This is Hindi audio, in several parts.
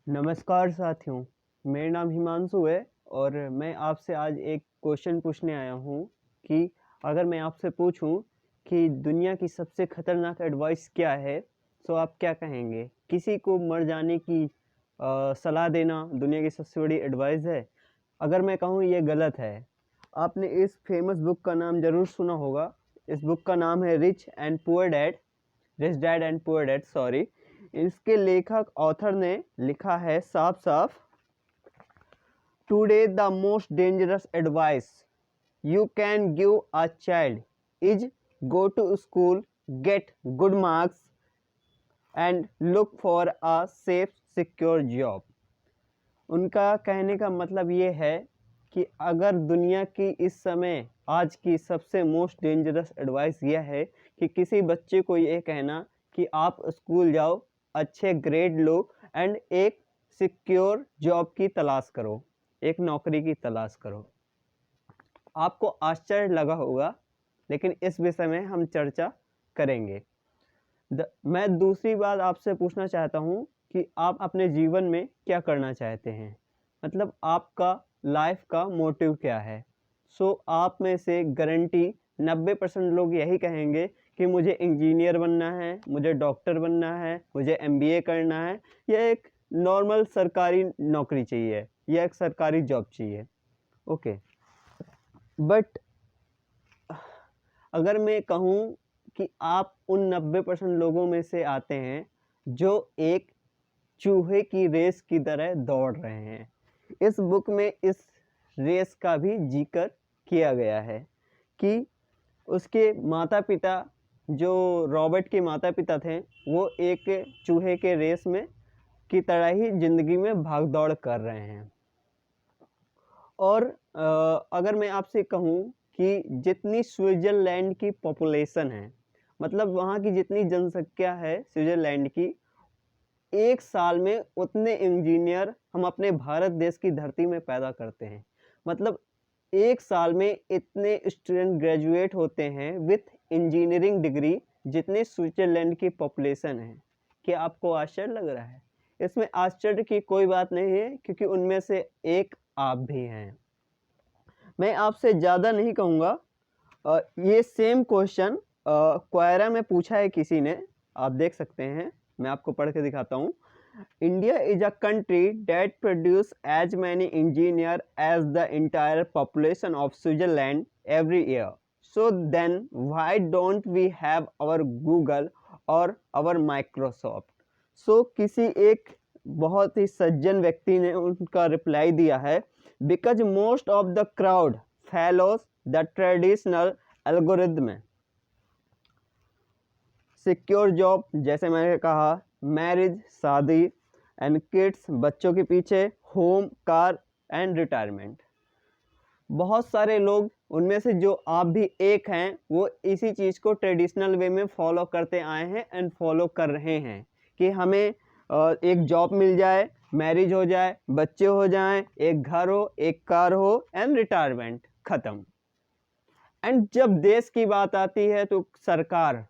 नमस्कार साथियों, मेरा नाम हिमांशु है और मैं आपसे आज एक क्वेश्चन पूछने आया हूँ कि अगर मैं आपसे पूछूँ कि दुनिया की सबसे खतरनाक एडवाइस क्या है, तो आप क्या कहेंगे? किसी को मर जाने की सलाह देना दुनिया की सबसे बड़ी एडवाइस है? अगर मैं कहूँ ये गलत है। आपने इस फेमस बुक का नाम ज़रूर सुना होगा। इस बुक का नाम है rich dad and poor dad, sorry. इसके लेखक ऑथर ने लिखा है साफ साफ, today the most dangerous advice you can give a child is go to school, get good marks and look for a safe secure job. उनका कहने का मतलब ये है कि अगर दुनिया की इस समय आज की सबसे मोस्ट डेंजरस एडवाइस यह है कि किसी बच्चे को ये कहना कि आप स्कूल जाओ, अच्छे ग्रेड लो एंड एक सिक्योर जॉब की तलाश करो, एक नौकरी की तलाश करो। आपको आश्चर्य लगा होगा, लेकिन इस विषय में हम चर्चा करेंगे। मैं दूसरी बात आपसे पूछना चाहता हूँ कि आप अपने जीवन में क्या करना चाहते हैं, मतलब आपका लाइफ का मोटिव क्या है। आप में से गारंटी 90% लोग यही कहेंगे कि मुझे इंजीनियर बनना है, मुझे डॉक्टर बनना है, मुझे एमबीए करना है, या एक नॉर्मल सरकारी नौकरी चाहिए, या एक सरकारी जॉब चाहिए। ओके, बट अगर मैं कहूँ कि आप उन 90% लोगों में से आते हैं जो एक चूहे की रेस की तरह दौड़ रहे हैं। इस बुक में इस रेस का भी जिक्र किया गया है कि उसके माता पिता, जो रॉबर्ट के माता पिता थे, वो एक चूहे के रेस में की तरह ही ज़िंदगी में भाग दौड़ कर रहे हैं। और अगर मैं आपसे कहूँ कि जितनी स्विट्ज़रलैंड की पॉपुलेशन है, मतलब वहाँ की जितनी जनसंख्या है स्विट्ज़रलैंड की, एक साल में उतने इंजीनियर हम अपने भारत देश की धरती में पैदा करते हैं। मतलब एक साल में इतने स्टूडेंट ग्रेजुएट होते हैं विथ इंजीनियरिंग डिग्री जितने स्विट्ज़रलैंड की पॉपुलेशन है। क्या आपको आश्चर्य लग रहा है? इसमें आश्चर्य की कोई बात नहीं है, क्योंकि उनमें से एक आप भी हैं। मैं आपसे ज़्यादा नहीं कहूँगा। ये सेम क्वेश्चन क्वायरा में पूछा है किसी ने, आप देख सकते हैं, मैं आपको पढ़ के दिखाता हूँ। India is a country that produce as many engineer as the entire population of Switzerland every year, so then why don't we have our Google और आवर माइक्रोसॉफ्ट। किसी एक बहुत ही सज्जन व्यक्ति ने उनका रिप्लाई दिया है, because most of the crowd follows the traditional algorithm. Secure job, जैसे मैंने कहा, मैरिज, शादी एंड किड्स, बच्चों के पीछे, होम, कार एंड रिटायरमेंट। बहुत सारे लोग, उनमें से जो आप भी एक हैं, वो इसी चीज़ को ट्रेडिशनल वे में फॉलो करते आए हैं एंड फॉलो कर रहे हैं कि हमें एक जॉब मिल जाए, मैरिज हो जाए, बच्चे हो जाएं, एक घर हो, एक कार हो एंड रिटायरमेंट ख़त्म। एंड जब देश की बात आती है तो सरकार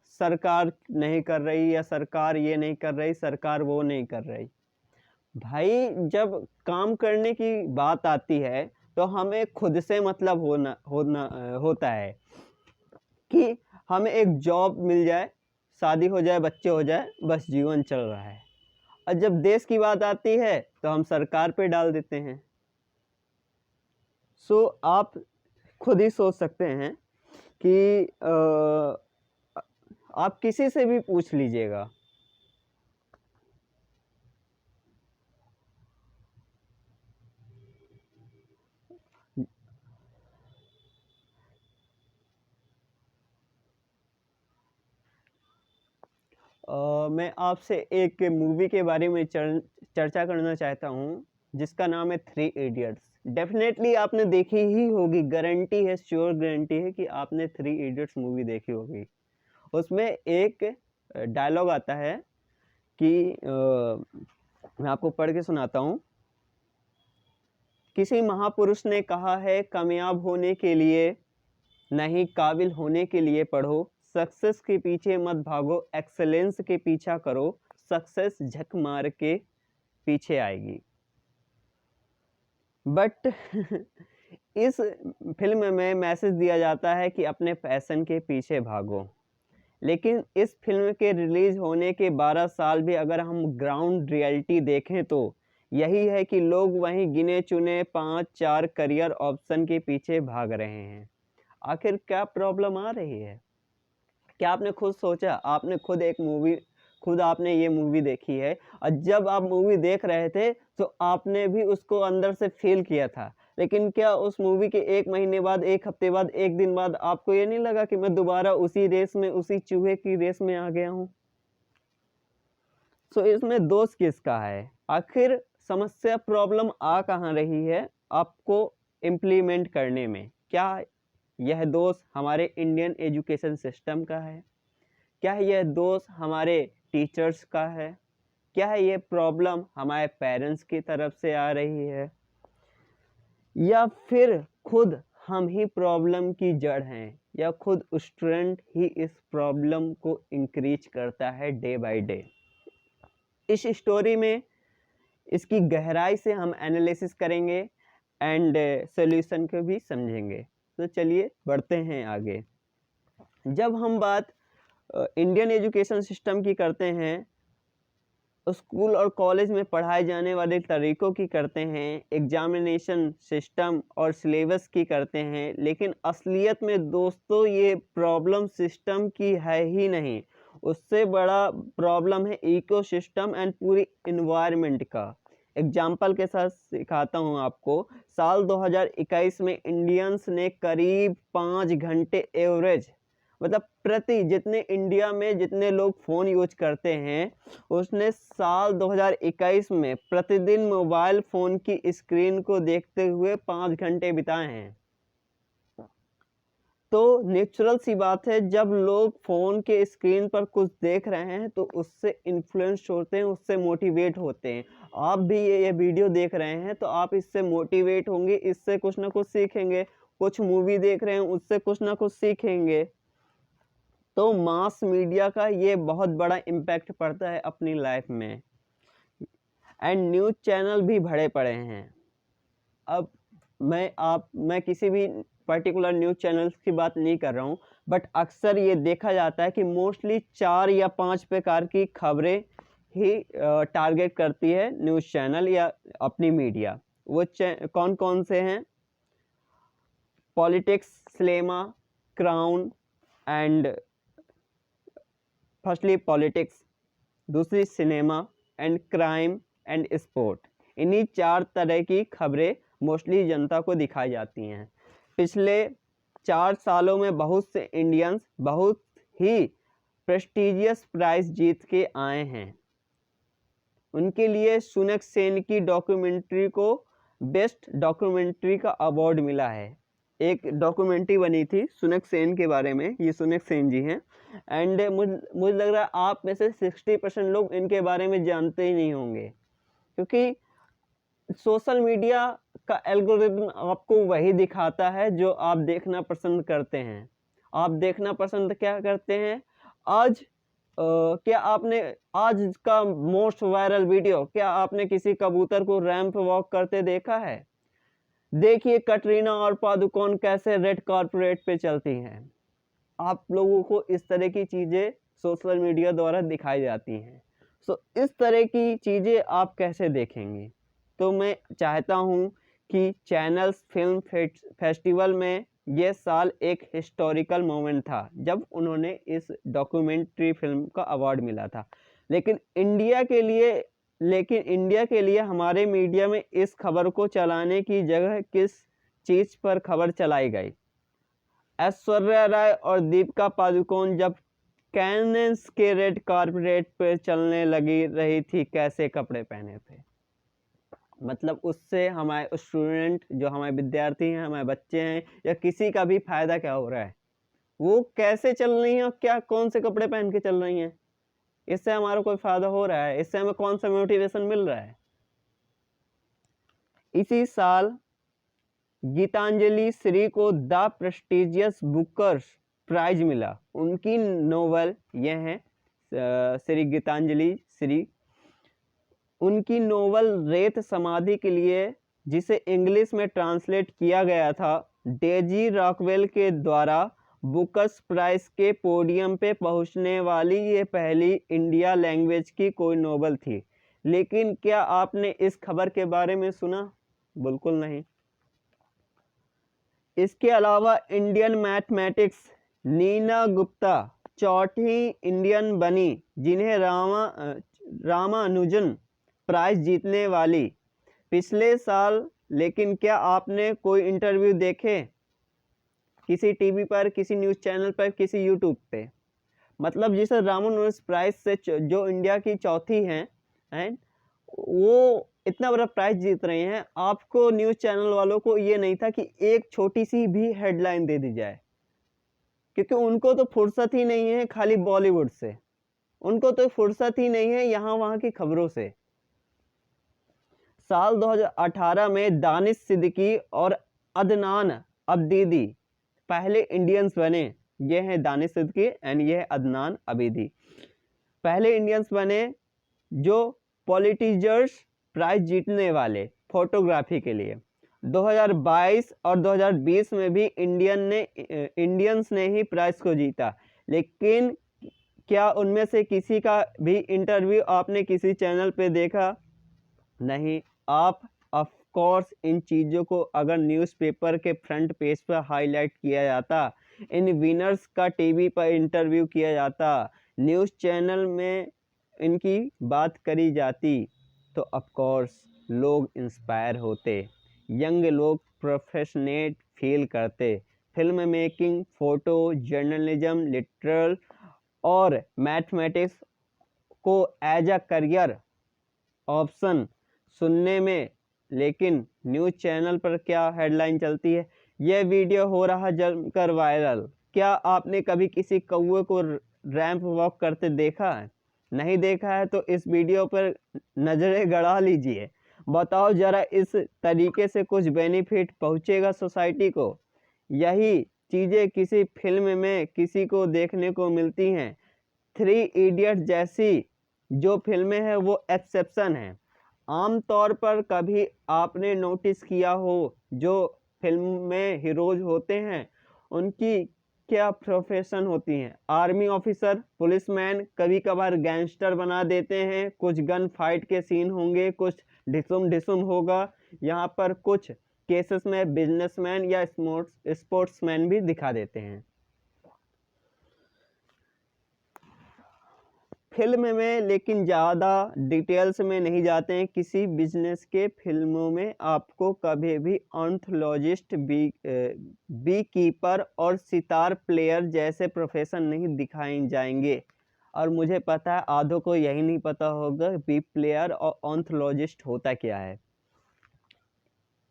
नहीं कर रही, या सरकार ये नहीं कर रही, सरकार वो नहीं कर रही। भाई, जब काम करने की बात आती है तो हमें खुद से मतलब होता है कि हमें एक जॉब मिल जाए, शादी हो जाए, बच्चे हो जाए, बस जीवन चल रहा है। और जब देश की बात आती है तो हम सरकार पे डाल देते हैं। आप खुद ही सोच सकते हैं कि आप किसी से भी पूछ लीजिएगा, मैं आपसे एक मूवी के बारे में चर्चा करना चाहता हूँ, जिसका नाम है थ्री इडियट्स। डेफिनेटली आपने देखी ही होगी, गारंटी है, श्योर गारंटी है कि आपने थ्री इडियट्स मूवी देखी होगी। उसमें एक डायलॉग आता है कि मैं आपको पढ़ के सुनाता हूँ। किसी महापुरुष ने कहा है, कामयाब होने के लिए नहीं, काबिल होने के लिए पढ़ो। सक्सेस के पीछे मत भागो, एक्सेलेंस के पीछा करो। सक्सेस झक मार के पीछे आएगी। बट इस फिल्म में मैसेज दिया जाता है कि अपने पैशन के पीछे भागो। लेकिन इस फिल्म के रिलीज होने के 12 साल भी अगर हम ग्राउंड रियलिटी देखें तो यही है कि लोग वहीं गिने चुने 5-4 करियर ऑप्शन के पीछे भाग रहे हैं। आखिर क्या प्रॉब्लम आ रही है? क्या आपने खुद सोचा? आपने खुद आपने ये मूवी देखी है, और जब आप मूवी देख रहे थे तो आपने भी उसको अंदर से फील किया था। लेकिन क्या उस मूवी के 1 महीने बाद, 1 हफ्ते बाद, 1 दिन बाद आपको ये नहीं लगा कि मैं दोबारा उसी रेस में, उसी चूहे की रेस में आ गया हूँ? सो इसमें दोष किसका है? आखिर समस्या, प्रॉब्लम आ कहाँ रही है आपको इम्प्लीमेंट करने में? क्या यह दोष हमारे इंडियन एजुकेशन सिस्टम का है? क्या यह दोष हमारे टीचर्स का है? क्या ये प्रॉब्लम हमारे पेरेंट्स की तरफ से आ रही है, या फिर खुद हम ही प्रॉब्लम की जड़ हैं, या खुद स्टूडेंट ही इस प्रॉब्लम को इंक्रीज करता है डे बाय डे? इस स्टोरी में इसकी गहराई से हम एनालिसिस करेंगे एंड सॉल्यूशन को भी समझेंगे। तो चलिए बढ़ते हैं आगे। जब हम बात इंडियन एजुकेशन सिस्टम की करते हैं, स्कूल और कॉलेज में पढ़ाए जाने वाले तरीक़ों की करते हैं, एग्जामिनेशन सिस्टम और सिलेबस की करते हैं, लेकिन असलियत में दोस्तों ये प्रॉब्लम सिस्टम की है ही नहीं, उससे बड़ा प्रॉब्लम है इकोसिस्टम एंड पूरी इन्वायरमेंट का। एग्जाम्पल के साथ सिखाता हूँ आपको। साल 2021 में इंडियंस ने करीब 5 घंटे एवरेज, मतलब प्रति, जितने इंडिया में जितने लोग फ़ोन यूज करते हैं, उसने साल 2021 में प्रतिदिन मोबाइल फ़ोन की स्क्रीन को देखते हुए 5 घंटे बिताए हैं। तो नेचुरल सी बात है, जब लोग फ़ोन के स्क्रीन पर कुछ देख रहे हैं तो उससे इन्फ्लुएंस होते हैं, उससे मोटिवेट होते हैं। आप भी ये वीडियो देख रहे हैं तो आप इससे मोटिवेट होंगे, इससे कुछ ना कुछ सीखेंगे। कुछ मूवी देख रहे हैं, उससे कुछ ना कुछ सीखेंगे। तो मास मीडिया का ये बहुत बड़ा इम्पैक्ट पड़ता है अपनी लाइफ में। एंड न्यूज़ चैनल भी भरे पड़े हैं। अब मैं किसी भी पर्टिकुलर न्यूज़ चैनल्स की बात नहीं कर रहा हूँ, बट अक्सर ये देखा जाता है कि मोस्टली 4 या 5 प्रकार की खबरें ही टारगेट करती है न्यूज़ चैनल या अपनी मीडिया। वो कौन कौन से हैं? Politics, cinema, crown and firstly politics, दूसरी cinema and crime and sport. इन्हीं 4 तरह की खबरें मोस्टली जनता को दिखाई जाती हैं। पिछले 4 सालों में बहुत से इंडियंस बहुत ही प्रेस्टीजियस प्राइज जीत के आए हैं। उनके लिए सुनक सेन की डॉक्यूमेंट्री को बेस्ट डॉक्यूमेंट्री का अवार्ड मिला है। एक डॉक्यूमेंट्री बनी थी सुनक सेन के बारे में, ये सुनक सेन जी हैं। एंड मुझे लग रहा है आप में से 60% लोग इनके बारे में जानते ही नहीं होंगे, क्योंकि सोशल मीडिया का एल्गोरिथम आपको वही दिखाता है जो आप देखना पसंद करते हैं। आप देखना पसंद क्या करते हैं? क्या आपने आज का मोस्ट वायरल वीडियो, क्या आपने किसी कबूतर को रैंप वॉक करते देखा है? देखिए कटरीना और पादुकोण कैसे रेड कार्पेट पे चलती हैं। आप लोगों को इस तरह की चीज़ें सोशल मीडिया द्वारा दिखाई जाती हैं। सो इस तरह की चीज़ें आप कैसे देखेंगे? तो मैं चाहता हूँ कि चैनल्स फिल्म फेस्टिवल में ये साल एक हिस्टोरिकल मोमेंट था जब उन्होंने इस डॉक्यूमेंट्री फिल्म का अवार्ड मिला था। लेकिन इंडिया के लिए हमारे मीडिया में इस खबर को चलाने की जगह किस चीज़ पर खबर चलाई गई? ऐश्वर्या राय और दीपिका पादुकोण जब कैनेंस के रेड कार्पेट पर चलने लगी रही थी, कैसे कपड़े पहने थे? मतलब उससे हमारे स्टूडेंट, जो हमारे विद्यार्थी हैं, हमारे बच्चे हैं, या किसी का भी फायदा क्या हो रहा है? वो कैसे चल रही हैं और क्या कौन से कपड़े पहन के चल रही हैं? इससे हमारा कोई फायदा हो रहा है? इससे हमें कौन सा मोटिवेशन मिल रहा है? इसी साल गीतांजलि श्री को द प्रेस्टिजियस बुकर्स प्राइज मिला। उनकी नोवेल ये हैं श्री गीतांजलि श्री, उनकी नोवेल रेत समाधि के लिए, जिसे इंग्लिश में ट्रांसलेट किया गया था, डेजी रॉकवेल के द्वारा बुकर्स प्राइज के पोडियम पे पहुंचने वाली ये पहली इंडिया लैंग्वेज की कोई नोवेल थी। लेकिन क्या आपने इस खबर के बारे में सुना? बिल्कुल नहीं। इसके अलावा इंडियन मैथमेटिक्स नीना गुप्ता चौथी इंडियन बनी जिन्हें रामानुजन प्राइज जीतने वाली पिछले साल। लेकिन क्या आपने कोई इंटरव्यू देखे किसी टीवी पर, किसी न्यूज़ चैनल पर, किसी यूट्यूब पे? मतलब जिसे रामानुजन प्राइज से जो इंडिया की चौथी हैं एंड वो इतना बड़ा प्राइज जीत रहे हैं, आपको न्यूज़ चैनल वालों को ये नहीं था कि एक छोटी सी भी हेडलाइन दे दी जाए, क्योंकि उनको तो फुर्सत ही नहीं है खाली बॉलीवुड से, उनको तो फुर्सत ही नहीं है यहाँ वहाँ की खबरों से। साल 2018 में दानिश सिद्दीकी और अदनान अब्दीदी पहले इंडियंस बने। ये हैं दानिश सिद्दीकी एंड ये है अदनान अब्दीदी, पहले इंडियंस बने जो पॉलिटिजर्स प्राइज जीतने वाले फोटोग्राफी के लिए। 2022 और 2020 में भी इंडियंस ने ही प्राइज को जीता। लेकिन क्या उनमें से किसी का भी इंटरव्यू आपने किसी चैनल पे देखा? नहीं। आप ऑफ कोर्स इन चीज़ों को अगर न्यूज़पेपर के फ्रंट पेज पर हाईलाइट किया जाता, इन विनर्स का टीवी पर इंटरव्यू किया जाता, न्यूज़ चैनल में इनकी बात करी जाती, तो ऑफ कोर्स लोग इंस्पायर होते, यंग लोग प्रोफेशनेट फील करते। Film making, photo journalism, literal और मैथमेटिक्स को एज अ करियर ऑप्शन सुनने में। लेकिन न्यूज़ चैनल पर क्या हेडलाइन चलती है? यह वीडियो हो रहा जमकर वायरल। क्या आपने कभी किसी कौवे को रैंप वॉक करते देखा है? नहीं देखा है तो इस वीडियो पर नज़रें गड़ा लीजिए। बताओ जरा, इस तरीके से कुछ बेनिफिट पहुंचेगा सोसाइटी को? यही चीज़ें किसी फिल्म में किसी को देखने को मिलती हैं। 3 इडियट जैसी जो फिल्में हैं वो एक्सेप्शन है। आमतौर पर कभी आपने नोटिस किया हो जो फिल्म में हीरोज होते हैं उनकी क्या प्रोफेशन होती हैं? आर्मी ऑफिसर, पुलिसमैन, कभी कभार गैंगस्टर बना देते हैं, कुछ गन फाइट के सीन होंगे, कुछ ढिसुम होगा, यहाँ पर कुछ केसेस में बिजनेसमैन या स्पोर्ट्समैन भी दिखा देते हैं। फिल्म में लेकिन ज़्यादा डिटेल्स में नहीं जाते हैं। किसी बिजनेस के फिल्मों में आपको कभी भी ऑर्थोलॉजिस्ट, बी कीपर और सितार प्लेयर जैसे प्रोफेशन नहीं दिखाए जाएंगे। और मुझे पता है आधों को यही नहीं पता होगा बी प्लेयर और ऑर्थोलॉजिस्ट होता क्या है।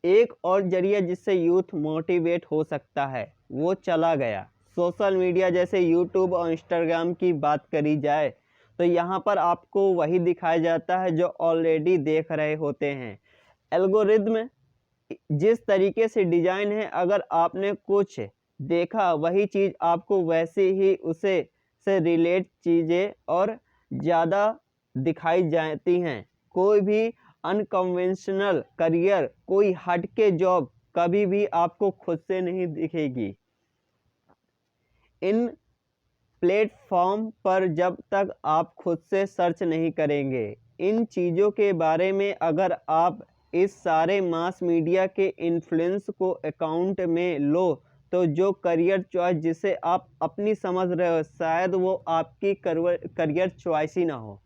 एक और जरिया जिससे यूथ मोटिवेट हो सकता है वो चला गया। सोशल मीडिया जैसे यूट्यूब और इंस्टाग्राम की बात करी जाए तो यहाँ पर आपको वही दिखाया जाता है जो ऑलरेडी देख रहे होते हैं। एल्गोरिदम जिस तरीके से डिजाइन है, अगर आपने कुछ देखा वही चीज़ आपको वैसे ही उसे से रिलेट चीज़ें और ज़्यादा दिखाई जाती हैं। कोई भी अनकन्वेंशनल करियर, कोई हटके जॉब कभी भी आपको खुद से नहीं दिखेगी। इन प्लेटफॉर्म पर जब तक आप खुद से सर्च नहीं करेंगे इन चीज़ों के बारे में, अगर आप इस सारे मास मीडिया के इन्फ्लुएंस को अकाउंट में लो तो जो करियर चॉइस जिसे आप अपनी समझ रहे हो शायद वो आपकी करियर चॉइस ही ना हो।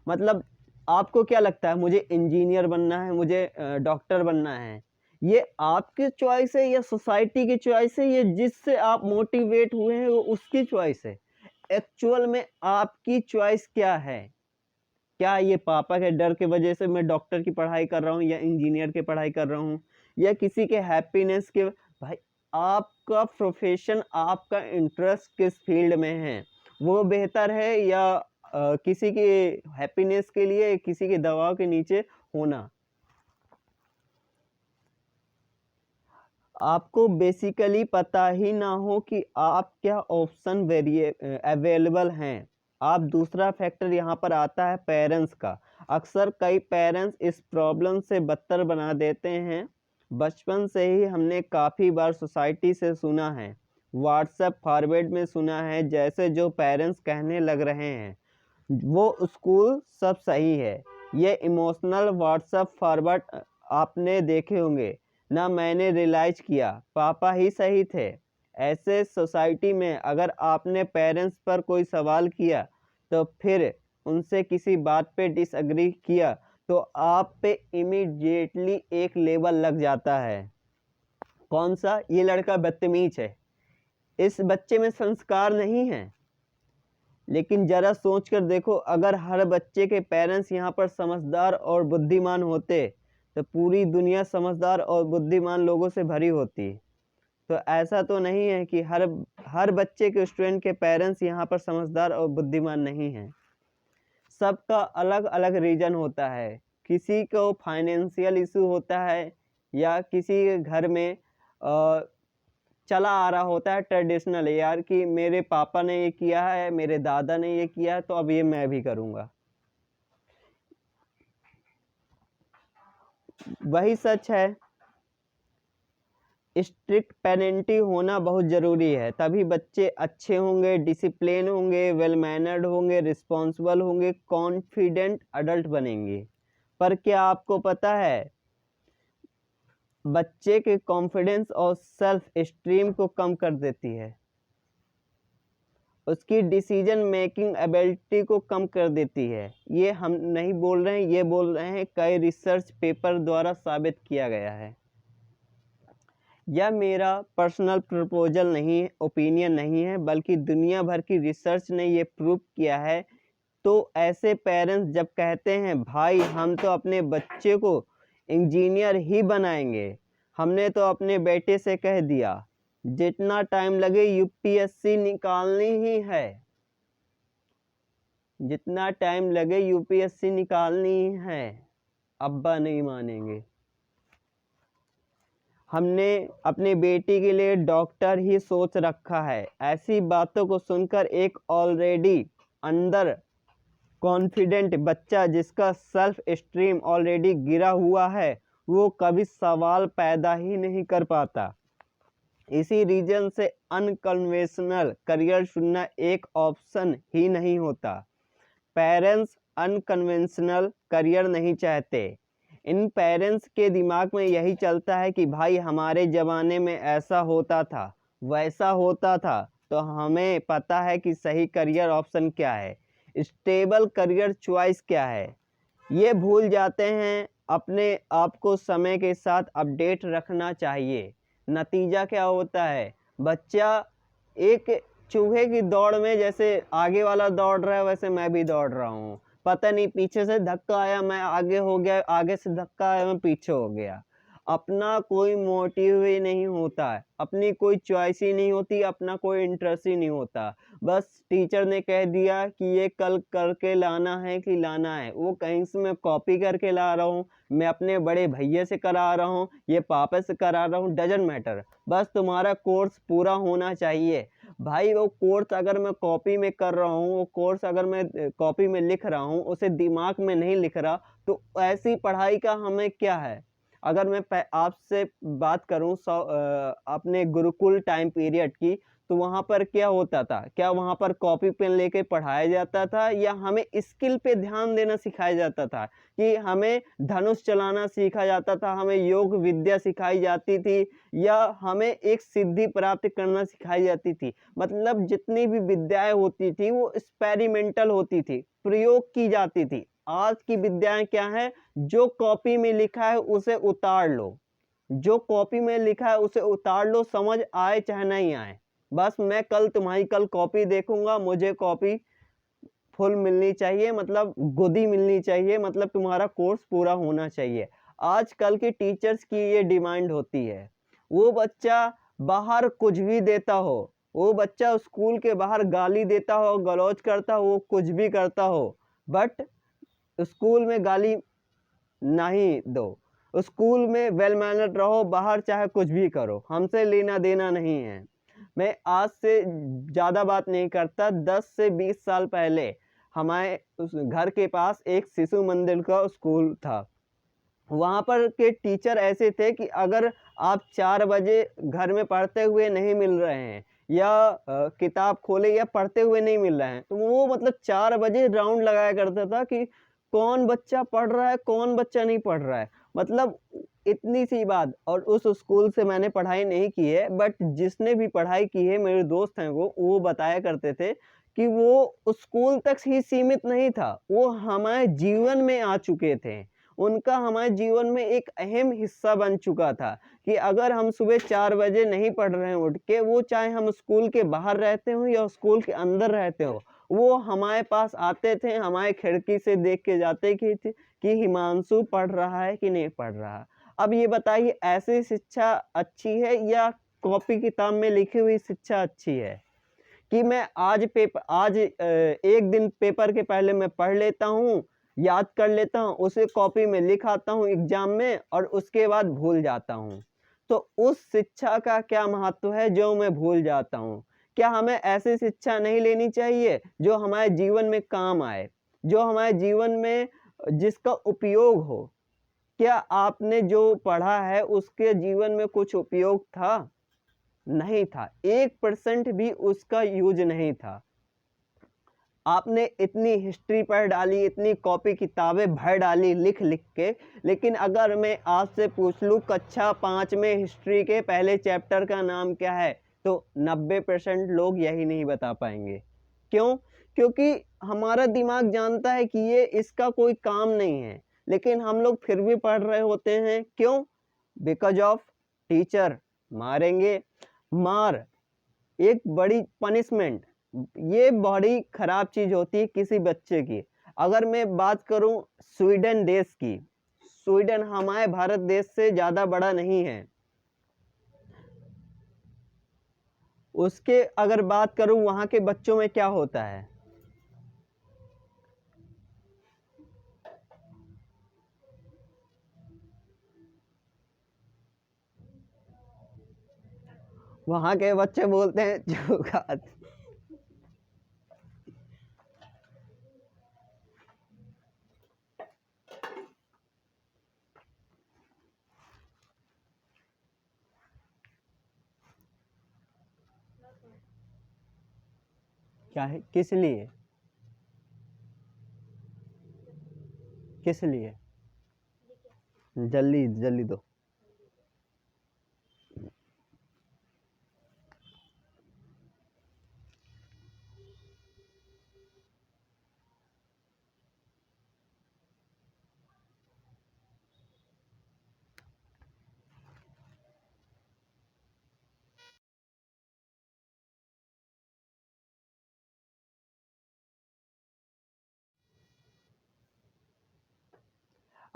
मतलब आपको क्या लगता है, मुझे इंजीनियर बनना है, मुझे डॉक्टर बनना है, ये आपकी चॉइस है या सोसाइटी की चॉइस है, ये जिससे आप मोटिवेट हुए हैं वो उसकी चॉइस है? एक्चुअल में आपकी चॉइस क्या है? क्या ये पापा के डर के वजह से मैं डॉक्टर की पढ़ाई कर रहा हूँ या इंजीनियर की पढ़ाई कर रहा हूँ या किसी के हैप्पीनेस के? भाई आपका प्रोफेशन, आपका इंटरेस्ट किस फील्ड में है वो बेहतर है या किसी के हैप्पीनेस के लिए किसी के दबाव के नीचे होना? आपको बेसिकली पता ही ना हो कि आप क्या ऑप्शन अवेलेबल हैं। आप दूसरा फैक्टर यहाँ पर आता है पेरेंट्स का। अक्सर कई पेरेंट्स इस प्रॉब्लम से बदतर बना देते हैं। बचपन से ही हमने काफ़ी बार सोसाइटी से सुना है, व्हाट्सएप फॉरवर्ड में सुना है, जैसे जो पेरेंट्स कहने लग रहे हैं वो स्कूल सब सही है। ये इमोशनल व्हाट्सएप फॉरवर्ड आपने देखे होंगे ना, मैंने रियलाइज किया पापा ही सही थे। ऐसे सोसाइटी में अगर आपने पेरेंट्स पर कोई सवाल किया तो फिर उनसे किसी बात पे डिसएग्री किया तो आप पे इमीडिएटली एक लेबल लग जाता है। कौन सा? ये लड़का बदतमीज है, इस बच्चे में संस्कार नहीं है। लेकिन जरा सोच कर देखो, अगर हर बच्चे के पेरेंट्स यहाँ पर समझदार और बुद्धिमान होते तो पूरी दुनिया समझदार और बुद्धिमान लोगों से भरी होती। तो ऐसा तो नहीं है कि हर बच्चे के स्टूडेंट के पेरेंट्स यहाँ पर समझदार और बुद्धिमान नहीं हैं। सबका अलग अलग रीजन होता है। किसी को फाइनेंशियल इशू होता है या किसी के घर में चला आ रहा होता है ट्रेडिशनल, यार कि मेरे पापा ने ये किया है, मेरे दादा ने ये किया है, तो अब ये मैं भी करूँगा। वही सच है, स्ट्रिक्ट पेरेंटिंग होना बहुत ज़रूरी है, तभी बच्चे अच्छे होंगे, डिसिप्लिन होंगे, वेल मैनर्ड होंगे, रिस्पॉन्सिबल होंगे, कॉन्फिडेंट अडल्ट बनेंगे। पर क्या आपको पता है, बच्चे के कॉन्फिडेंस और सेल्फ एस्टीम को कम कर देती है, उसकी डिसीजन मेकिंग एबिलिटी को कम कर देती है। ये हम नहीं बोल रहे हैं, ये बोल रहे हैं कई रिसर्च पेपर द्वारा साबित किया गया है। यह मेरा पर्सनल प्रपोजल नहीं, ओपिनियन नहीं है, बल्कि दुनिया भर की रिसर्च ने ये प्रूव किया है। तो ऐसे पेरेंट्स जब कहते हैं भाई हम तो अपने बच्चे को इंजीनियर ही बनाएंगे, हमने तो अपने बेटे से कह दिया जितना टाइम लगे यूपीएससी निकालनी ही है, जितना टाइम लगे यूपीएससी निकालनी ही है, अब्बा नहीं मानेंगे। हमने अपनी बेटी के लिए डॉक्टर ही सोच रखा है। ऐसी बातों को सुनकर एक ऑलरेडी अंदर कॉन्फिडेंट बच्चा, जिसका सेल्फ एस्टीम ऑलरेडी गिरा हुआ है, वो कभी सवाल पैदा ही नहीं कर पाता। इसी रीजन से अनकन्वेंशनल करियर चुनना एक ऑप्शन ही नहीं होता। पेरेंट्स अनकन्वेंशनल करियर नहीं चाहते। इन पेरेंट्स के दिमाग में यही चलता है कि भाई हमारे ज़माने में ऐसा होता था, वैसा होता था, तो हमें पता है कि सही करियर ऑप्शन क्या है, स्टेबल करियर चॉइस क्या है। ये भूल जाते हैं अपने आप को समय के साथ अपडेट रखना चाहिए। नतीजा क्या होता है, बच्चा एक चूहे की दौड़ में जैसे आगे वाला दौड़ रहा है वैसे मैं भी दौड़ रहा हूँ। पता नहीं पीछे से धक्का आया मैं आगे हो गया, आगे से धक्का आया मैं पीछे हो गया। अपना कोई मोटिव ही नहीं होता है, अपनी कोई चॉइस ही नहीं होती, अपना कोई इंटरेस्ट ही नहीं होता। बस टीचर ने कह दिया कि ये कल करके लाना है कि लाना है, वो कहीं से मैं कॉपी करके ला रहा हूँ, मैं अपने बड़े भैया से करा रहा हूँ, ये पापा से करा रहा हूँ, डजंट मैटर, बस तुम्हारा कोर्स पूरा होना चाहिए। भाई वो कोर्स अगर मैं कॉपी में कर रहा हूँ, वो कोर्स अगर मैं कॉपी में लिख रहा हूँ, उसे दिमाग में नहीं लिख रहा, तो ऐसी पढ़ाई का हमें क्या है। अगर मैं आपसे बात करूं अपने गुरुकुल टाइम पीरियड की, तो वहाँ पर क्या होता था, क्या वहाँ पर कॉपी पेन लेके पढ़ाया जाता था या हमें स्किल पे ध्यान देना सिखाया जाता था, कि हमें धनुष चलाना सीखा जाता था, हमें योग विद्या सिखाई जाती थी, या हमें एक सिद्धि प्राप्त करना सिखाई जाती थी। मतलब जितनी भी विद्याएं होती थी वो एक्सपेरिमेंटल होती थी, प्रयोग की जाती थी। आज की विद्याएं क्या है, जो कॉपी में लिखा है उसे उतार लो, जो कॉपी में लिखा है उसे उतार लो, समझ आए चाहे नहीं आए, बस मैं कल तुम्हारी कल कॉपी देखूंगा, मुझे कॉपी फुल मिलनी चाहिए, मतलब गोदी मिलनी चाहिए, मतलब तुम्हारा कोर्स पूरा होना चाहिए। आजकल के टीचर्स की ये डिमांड होती है। वो बच्चा बाहर कुछ भी देता हो, वो बच्चा स्कूल के बाहर गाली देता हो, गलौज करता हो, वो कुछ भी करता हो, बट स्कूल में गाली नहीं दो, स्कूल में वेल मैनर्ड रहो, बाहर चाहे कुछ भी करो, हमसे लेना देना नहीं है। मैं आज से ज़्यादा बात नहीं करता, 10 से 20 साल पहले हमारे उस घर के पास एक शिशु मंदिर का स्कूल था। वहाँ पर के टीचर ऐसे थे कि अगर आप 4 बजे घर में पढ़ते हुए नहीं मिल रहे हैं या किताब खोले या पढ़ते हुए नहीं मिल रहे हैं, तो वो मतलब 4 बजे राउंड लगाया करता था कि कौन बच्चा पढ़ रहा है, कौन बच्चा नहीं पढ़ रहा है। मतलब इतनी सी बात। और उस स्कूल से मैंने पढ़ाई नहीं की है, बट जिसने भी पढ़ाई की है, मेरे दोस्त हैं वो बताया करते थे कि वो स्कूल तक ही सीमित नहीं था, वो हमारे जीवन में आ चुके थे। उनका हमारे जीवन में एक अहम हिस्सा बन चुका था कि अगर हम सुबह 4 बजे नहीं पढ़ रहे हैं उठ के, वो चाहे हम स्कूल के बाहर रहते हो या स्कूल के अंदर रहते हो, वो हमारे पास आते थे, हमारे खिड़की से देख के जाते कि हिमांशु पढ़ रहा है कि नहीं पढ़ रहा। अब ये बताइए, ऐसी शिक्षा अच्छी है या कॉपी किताब में लिखी हुई शिक्षा अच्छी है? कि मैं आज एक दिन पेपर के पहले मैं पढ़ लेता हूँ, याद कर लेता हूँ, उसे कॉपी में लिख आता हूँ एग्जाम में और उसके बाद भूल जाता हूँ। तो उस शिक्षा का क्या महत्व है जो मैं भूल जाता हूँ? क्या हमें ऐसी शिक्षा नहीं लेनी चाहिए जो हमारे जीवन में काम आए, जो हमारे जीवन में जिसका उपयोग हो? क्या आपने जो पढ़ा है उसके जीवन में कुछ उपयोग था? नहीं था, 1% भी उसका यूज़ नहीं था। आपने इतनी हिस्ट्री पढ़ डाली, इतनी कॉपी किताबें भर डाली लिख-लिख के, लेकिन अगर मैं आपसे पूछ लूँ कक्षा 5 में हिस्ट्री के पहले चैप्टर का नाम क्या है, तो 90% लोग यही नहीं बता पाएँगे। क्यों? क्योंकि हमारा दिमाग जानता है कि ये इसका कोई काम नहीं है, लेकिन हम लोग फिर भी पढ़ रहे होते हैं। क्यों? बिकॉज़ ऑफ टीचर मारेंगे। मार एक बड़ी पनिशमेंट, ये बड़ी खराब चीज होती है किसी बच्चे की। अगर मैं बात करूं स्वीडन देश की, स्वीडन हमारे भारत देश से ज्यादा बड़ा नहीं है। उसके अगर बात करूं वहां के बच्चों में क्या होता है, वहां के बच्चे बोलते हैं जुगात। क्या है, किस लिए, किस लिए? जल्दी जल्दी दो।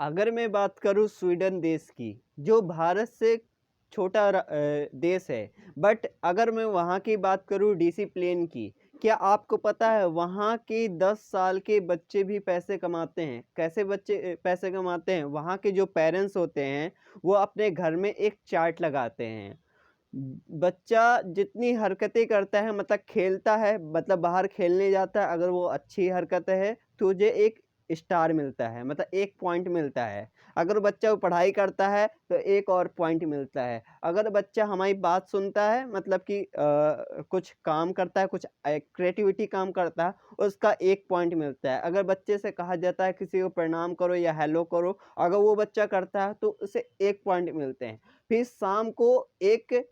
अगर मैं बात करूं स्वीडन देश की, जो भारत से छोटा देश है, बट अगर मैं वहाँ की बात करूं डिसिप्लिन की, क्या आपको पता है वहाँ के 10 साल के बच्चे भी पैसे कमाते हैं? कैसे बच्चे पैसे कमाते हैं? वहाँ के जो पेरेंट्स होते हैं वो अपने घर में एक चार्ट लगाते हैं। बच्चा जितनी हरकतें करता है, मतलब खेलता है, मतलब बाहर खेलने जाता है, अगर वो अच्छी हरकत है तो तुझे एक स्टार मिलता है, मतलब 1 पॉइंट मिलता है। अगर बच्चा वो पढ़ाई करता है तो 1 और पॉइंट मिलता है। अगर बच्चा हमारी बात सुनता है, मतलब कि कुछ काम करता है, कुछ क्रिएटिविटी काम करता है, उसका 1 पॉइंट मिलता है। अगर बच्चे से कहा जाता है किसी को प्रणाम करो या हेलो करो, अगर वो बच्चा करता है तो उसे 1 पॉइंट मिलते हैं। फिर शाम को एक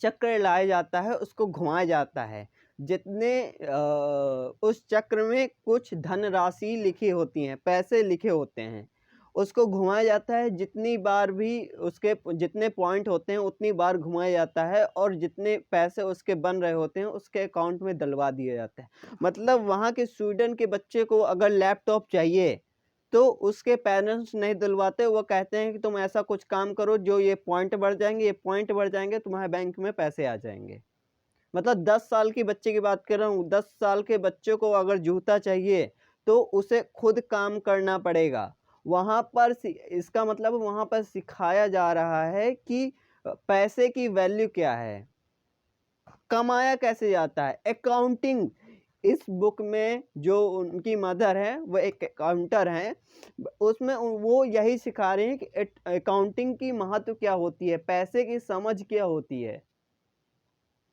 चक्र लाया जाता है, उसको घुमाया जाता है। जितने उस चक्र में कुछ धनराशि लिखी होती हैं, पैसे लिखे होते हैं। उसको घुमाया जाता है, जितनी बार भी उसके जितने पॉइंट होते हैं उतनी बार घुमाया जाता है और जितने पैसे उसके बन रहे होते हैं उसके अकाउंट में डलवा दिए जाते हैं। मतलब वहाँ के स्वीडन के बच्चे को अगर लैपटॉप चाहिए तो उसके पेरेंट्स नहीं दिलवाते, वो कहते हैं कि तुम ऐसा कुछ काम करो जो ये पॉइंट बढ़ जाएँगे, ये पॉइंट बढ़ जाएँगे, तुम्हारे बैंक में पैसे आ जाएँगे। मतलब 10 साल के बच्चे की बात कर रहा हूँ, 10 साल के बच्चे को अगर जूता चाहिए, तो उसे खुद काम करना पड़ेगा। वहाँ पर इसका मतलब वहाँ पर सिखाया जा रहा है कि पैसे की वैल्यू क्या है, कमाया कैसे जाता है, अकाउंटिंग इस बुक में जो उनकी मदर है वो एक अकाउंटर हैं, उसमें वो यही सिखा रहे हैं कि अकाउंटिंग की महत्व क्या होती है, पैसे की समझ क्या होती है।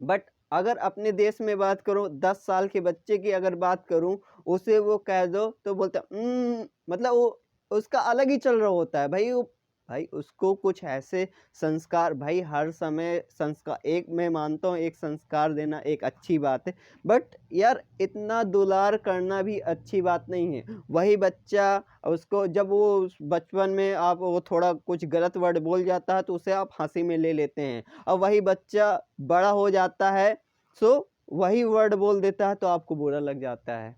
बट अगर अपने देश में बात करूं, 10 साल के बच्चे की अगर बात करूं, उसे वो कह दो तो बोलता है, मतलब वो उसका अलग ही चल रहा होता है भाई। वो भाई उसको कुछ ऐसे संस्कार, भाई हर समय संस्कार, एक मैं मानता हूँ एक संस्कार देना एक अच्छी बात है, बट यार इतना दुलार करना भी अच्छी बात नहीं है। वही बच्चा, उसको जब वो बचपन में आप वो थोड़ा कुछ गलत वर्ड बोल जाता है तो उसे आप हंसी में ले लेते हैं, और वही बच्चा बड़ा हो जाता है सो वही वर्ड बोल देता है तो आपको बुरा लग जाता है।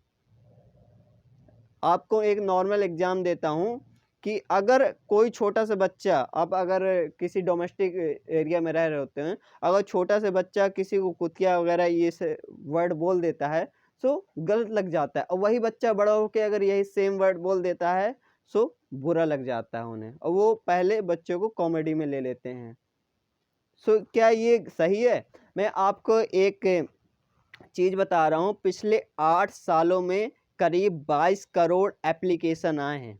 आपको एक नॉर्मल एग्जाम देता हूँ कि अगर कोई छोटा सा बच्चा, आप अगर किसी डोमेस्टिक एरिया में रह रहे होते हैं, अगर छोटा सा बच्चा किसी को कुतिया वगैरह ये से वर्ड बोल देता है सो गलत लग जाता है, और वही बच्चा बड़ा होकर अगर यही सेम वर्ड बोल देता है सो बुरा लग जाता है उन्हें, और वो पहले बच्चों को कॉमेडी में ले लेते हैं। सो क्या ये सही है? मैं आपको एक चीज बता रहा हूँ, पिछले 8 सालों में करीब 22 करोड़ एप्लीकेशन आए हैं।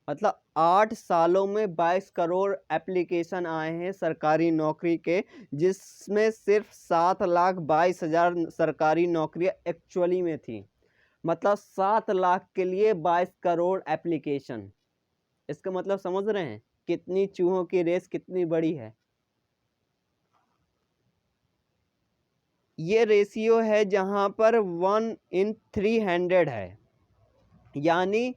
मतलब 8 सालों में 22 करोड़ एप्लीकेशन आए हैं सरकारी नौकरी के, जिसमें सिर्फ 7,22,000 सरकारी नौकरियां एक्चुअली में थी। मतलब 7 लाख के लिए 22 करोड़ एप्लीकेशन। इसका मतलब समझ रहे हैं कितनी चूहों की रेस कितनी बड़ी है। ये रेशियो है जहां पर 1 in 300 है, यानी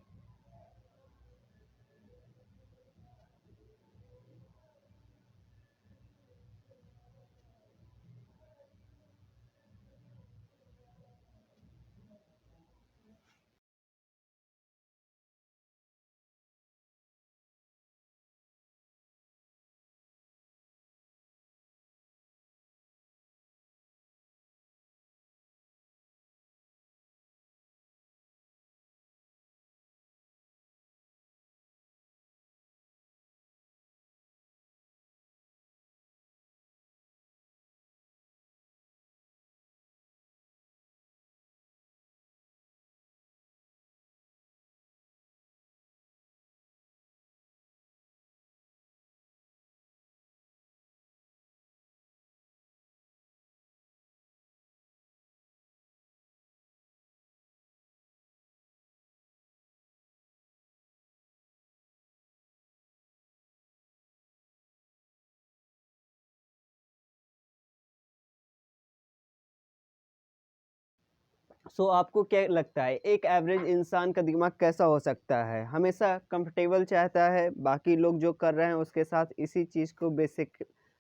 आपको क्या लगता है एक एवरेज इंसान का दिमाग कैसा हो सकता है? हमेशा कंफर्टेबल चाहता है, बाकी लोग जो कर रहे हैं उसके साथ इसी चीज़ को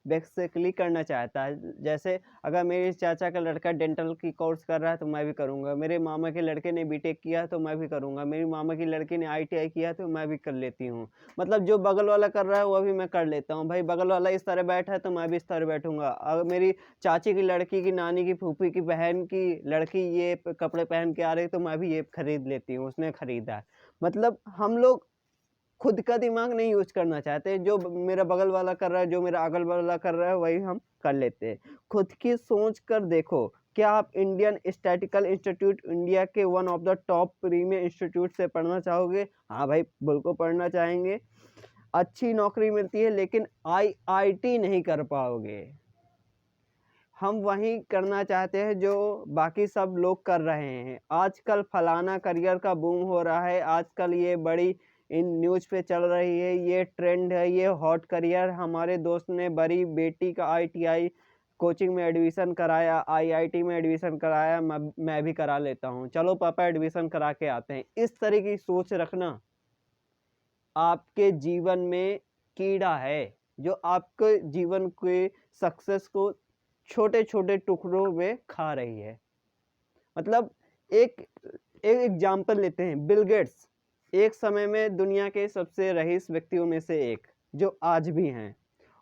बेसिकली करना चाहता है। जैसे अगर मेरे चाचा का लड़का डेंटल की कोर्स कर रहा है तो मैं भी करूँगा, मेरे मामा के लड़के ने बीटेक किया तो मैं भी करूँगा, मेरी मामा की लड़की ने आईटीआई किया तो मैं भी कर लेती हूँ। मतलब जो बगल वाला कर रहा है वो भी मैं कर लेता हूँ। भाई बगल वाला इस तरह बैठा है तो मैं भी इस तरह बैठूंगा। अगर मेरी चाची की लड़की की, नानी की, फूफी की बहन की लड़की ये कपड़े पहन के आ रही तो मैं भी ये खरीद लेती हूँ, उसने खरीदा है। मतलब हम लोग खुद का दिमाग नहीं यूज करना चाहते, जो मेरा बगल वाला कर रहा है, जो मेरा अगल वाला कर रहा है वही हम कर लेते हैं। खुद की सोच कर देखो, क्या आप इंडियन स्टैटिकल इंस्टीट्यूट इंडिया के one of the top premier institute से पढ़ना चाहोगे? हाँ भाई बिल्कुल पढ़ना चाहेंगे। अच्छी नौकरी मिलती है लेकिन आईआईटी नहीं कर पाओगे। हम वही करना चाहते हैं जो बाकी सब लोग कर रहे हैं। आजकल फलाना करियर का बूम हो रहा है, आजकल ये बड़ी इन न्यूज़ पे चल रही है, ये ट्रेंड है, ये हॉट करियर। हमारे दोस्त ने बड़ी बेटी का आईटीआई कोचिंग में एडमिशन कराया, आईआईटी में एडमिशन कराया, मैं भी करा लेता हूँ, चलो पापा एडमिशन करा के आते हैं। इस तरह की सोच रखना आपके जीवन में कीड़ा है, जो आपके जीवन के सक्सेस को छोटे छोटे टुकड़ों में खा रही है। मतलब एक एक एग्जाम्पल लेते हैं, बिल गेट्स एक समय में दुनिया के सबसे रईस व्यक्तियों में से एक, जो आज भी हैं।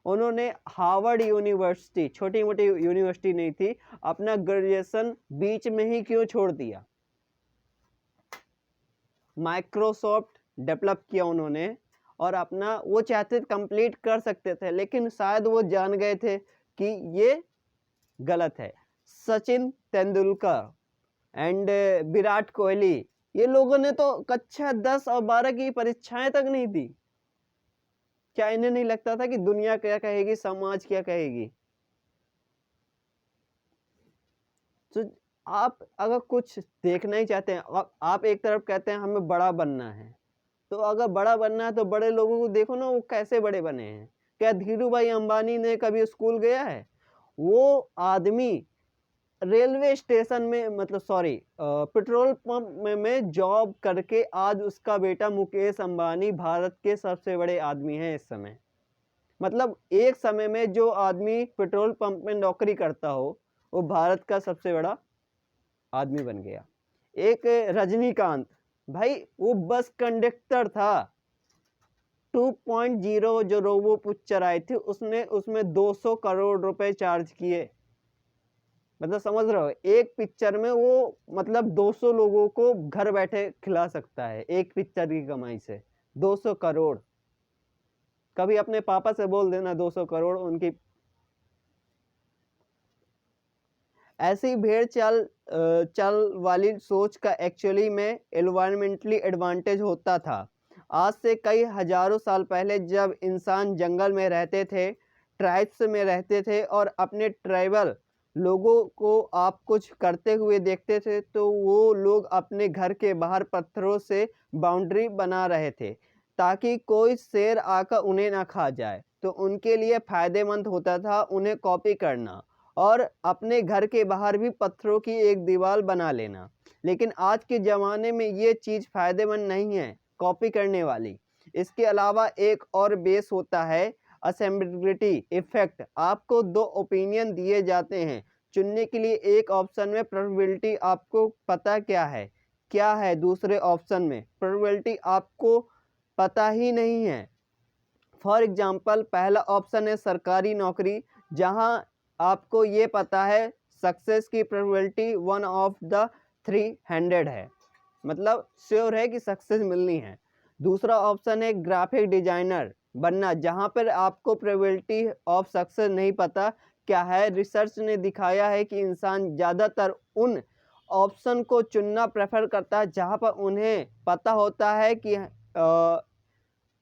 उन्होंने हार्वर्ड यूनिवर्सिटी, छोटी मोटी यूनिवर्सिटी नहीं थी, अपना ग्रेजुएशन बीच में ही क्यों छोड़ दिया? माइक्रोसॉफ्ट डेवलप किया उन्होंने, और अपना वो चाहते कंप्लीट कर सकते थे, लेकिन शायद वो जान गए थे कि ये गलत है। सचिन तेंदुलकर एंड विराट कोहली, ये लोगों ने तो कक्षा 10 और 12 की परीक्षाएं तक नहीं दी। क्या इन्हें नहीं लगता था कि दुनिया क्या कहेगी, समाज क्या कहेगी? तो आप अगर कुछ देखना ही चाहते हैं, आप एक तरफ कहते हैं हमें बड़ा बनना है, तो अगर बड़ा बनना है तो बड़े लोगों को देखो ना, वो कैसे बड़े बने हैं। क्या धीरू भाई अंबानी ने कभी स्कूल गया है? वो आदमी रेलवे स्टेशन में, मतलब सॉरी, पेट्रोल पंप में जॉब करके आज उसका बेटा मुकेश अंबानी भारत के सबसे बड़े आदमी हैं इस समय। मतलब एक समय में जो आदमी पेट्रोल पंप में नौकरी करता हो, वो भारत का सबसे बड़ा आदमी बन गया। एक रजनीकांत भाई, वो बस कंडक्टर था। 2.0 जो रोबो पिक्चर आई थी, उसने उसमें 200 करोड़ रुपए चार्ज किए। मतलब समझ रहे हो, एक पिक्चर में वो मतलब 200 लोगों को घर बैठे खिला सकता है एक पिक्चर की कमाई से। 200 करोड़। कभी अपने पापा से बोल देना 200 करोड़ उनकी। ऐसी भेड़ चाल वाली सोच का एक्चुअली में एनवायरमेंटली एडवांटेज होता था। आज से कई हजारों साल पहले जब इंसान जंगल में रहते थे, ट्राइब्स में रहते थे और अपने ट्राइबल लोगों को आप कुछ करते हुए देखते थे, तो वो लोग अपने घर के बाहर पत्थरों से बाउंड्री बना रहे थे ताकि कोई शेर आकर उन्हें ना खा जाए। तो उनके लिए फायदेमंद होता था उन्हें कॉपी करना और अपने घर के बाहर भी पत्थरों की एक दीवार बना लेना। लेकिन आज के ज़माने में ये चीज़ फायदेमंद नहीं है कॉपी करने वाली। इसके अलावा एक और बेस होता है असेंबलिटी इफेक्ट। आपको दो ओपिनियन दिए जाते हैं, चुनने के लिए एक ऑप्शन में प्रोबेबिलिटी आपको पता क्या है दूसरे ऑप्शन में प्रोबेबिलिटी आपको पता ही नहीं है। फॉर एग्जाम्पल, पहला ऑप्शन है सरकारी नौकरी, जहां आपको ये पता है सक्सेस की प्रोबेबिलिटी 1 ऑफ द 300 है, मतलब श्योर है कि सक्सेस मिलनी है। दूसरा ऑप्शन है ग्राफिक डिजाइनर बनना, जहां पर आपको प्रोबेबिलिटी ऑफ सक्सेस नहीं पता क्या है। रिसर्च ने दिखाया है कि इंसान ज़्यादातर उन ऑप्शन को चुनना प्रेफर करता है जहां पर उन्हें पता होता है कि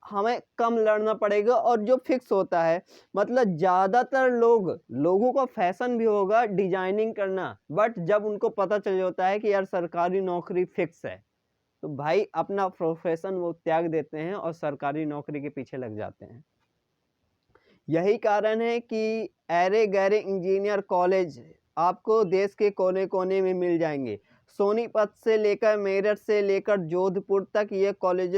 हमें कम लड़ना पड़ेगा और जो फिक्स होता है। मतलब ज़्यादातर लोगों का फैशन भी होगा डिजाइनिंग करना, बट जब उनको पता चल जाता है कि यार सरकारी नौकरी फिक्स है, तो भाई अपना प्रोफेशन वो त्याग देते हैं और सरकारी नौकरी के पीछे लग जाते हैं। यही कारण है कि ऐरे गैरे इंजीनियर कॉलेज आपको देश के कोने कोने में मिल जाएंगे। सोनीपत से लेकर मेरठ से लेकर जोधपुर तक ये कॉलेज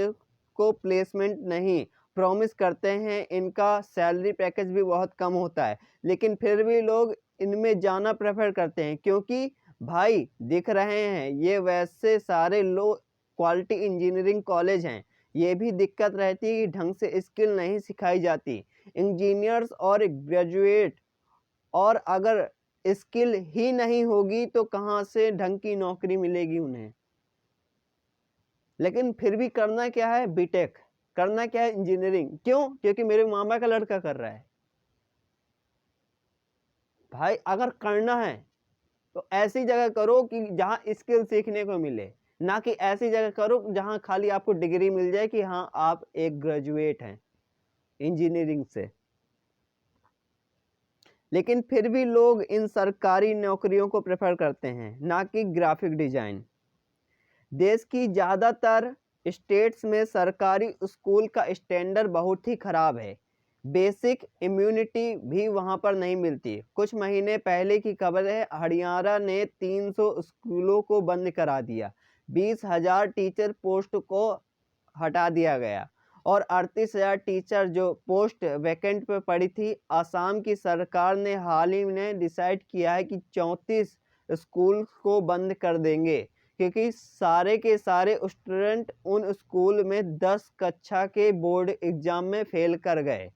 को प्लेसमेंट नहीं प्रॉमिस करते हैं। इनका सैलरी पैकेज भी बहुत कम होता है, लेकिन फिर भी लोग इनमें जाना प्रेफर करते हैं क्योंकि भाई दिख रहे हैं ये वैसे सारे लो क्वालिटी इंजीनियरिंग कॉलेज हैं। ये भी दिक्कत रहती है कि ढंग से स्किल नहीं सिखाई जाती इंजीनियर्स और ग्रेजुएट, और अगर स्किल ही नहीं होगी तो कहाँ से ढंग की नौकरी मिलेगी उन्हें। लेकिन फिर भी करना क्या है, बीटेक करना क्या है, इंजीनियरिंग। क्यों? क्योंकि मेरे मामा का लड़का कर रहा है। भाई अगर करना है तो ऐसी जगह करो कि जहाँ स्किल सीखने को मिले, ना कि ऐसी जगह करो जहाँ खाली आपको डिग्री मिल जाए कि हाँ आप एक ग्रेजुएट हैं इंजीनियरिंग से। लेकिन फिर भी लोग इन सरकारी नौकरियों को प्रेफर करते हैं, ना कि ग्राफिक डिजाइन। देश की ज़्यादातर स्टेट्स में सरकारी स्कूल का स्टैंडर्ड बहुत ही खराब है। बेसिक इम्यूनिटी भी वहां पर नहीं मिलती। कुछ महीने पहले की खबर है, हरियाणा ने 300 स्कूलों को बंद करा दिया, 20,000 टीचर पोस्ट को हटा दिया गया और 38,000 टीचर जो पोस्ट वैकेंट पे पड़ी थी। आसाम की सरकार ने हाल ही में डिसाइड किया है कि 34 स्कूल को बंद कर देंगे क्योंकि सारे के सारे स्टूडेंट उन स्कूल में 10 कक्षा के बोर्ड एग्जाम में फेल कर गए।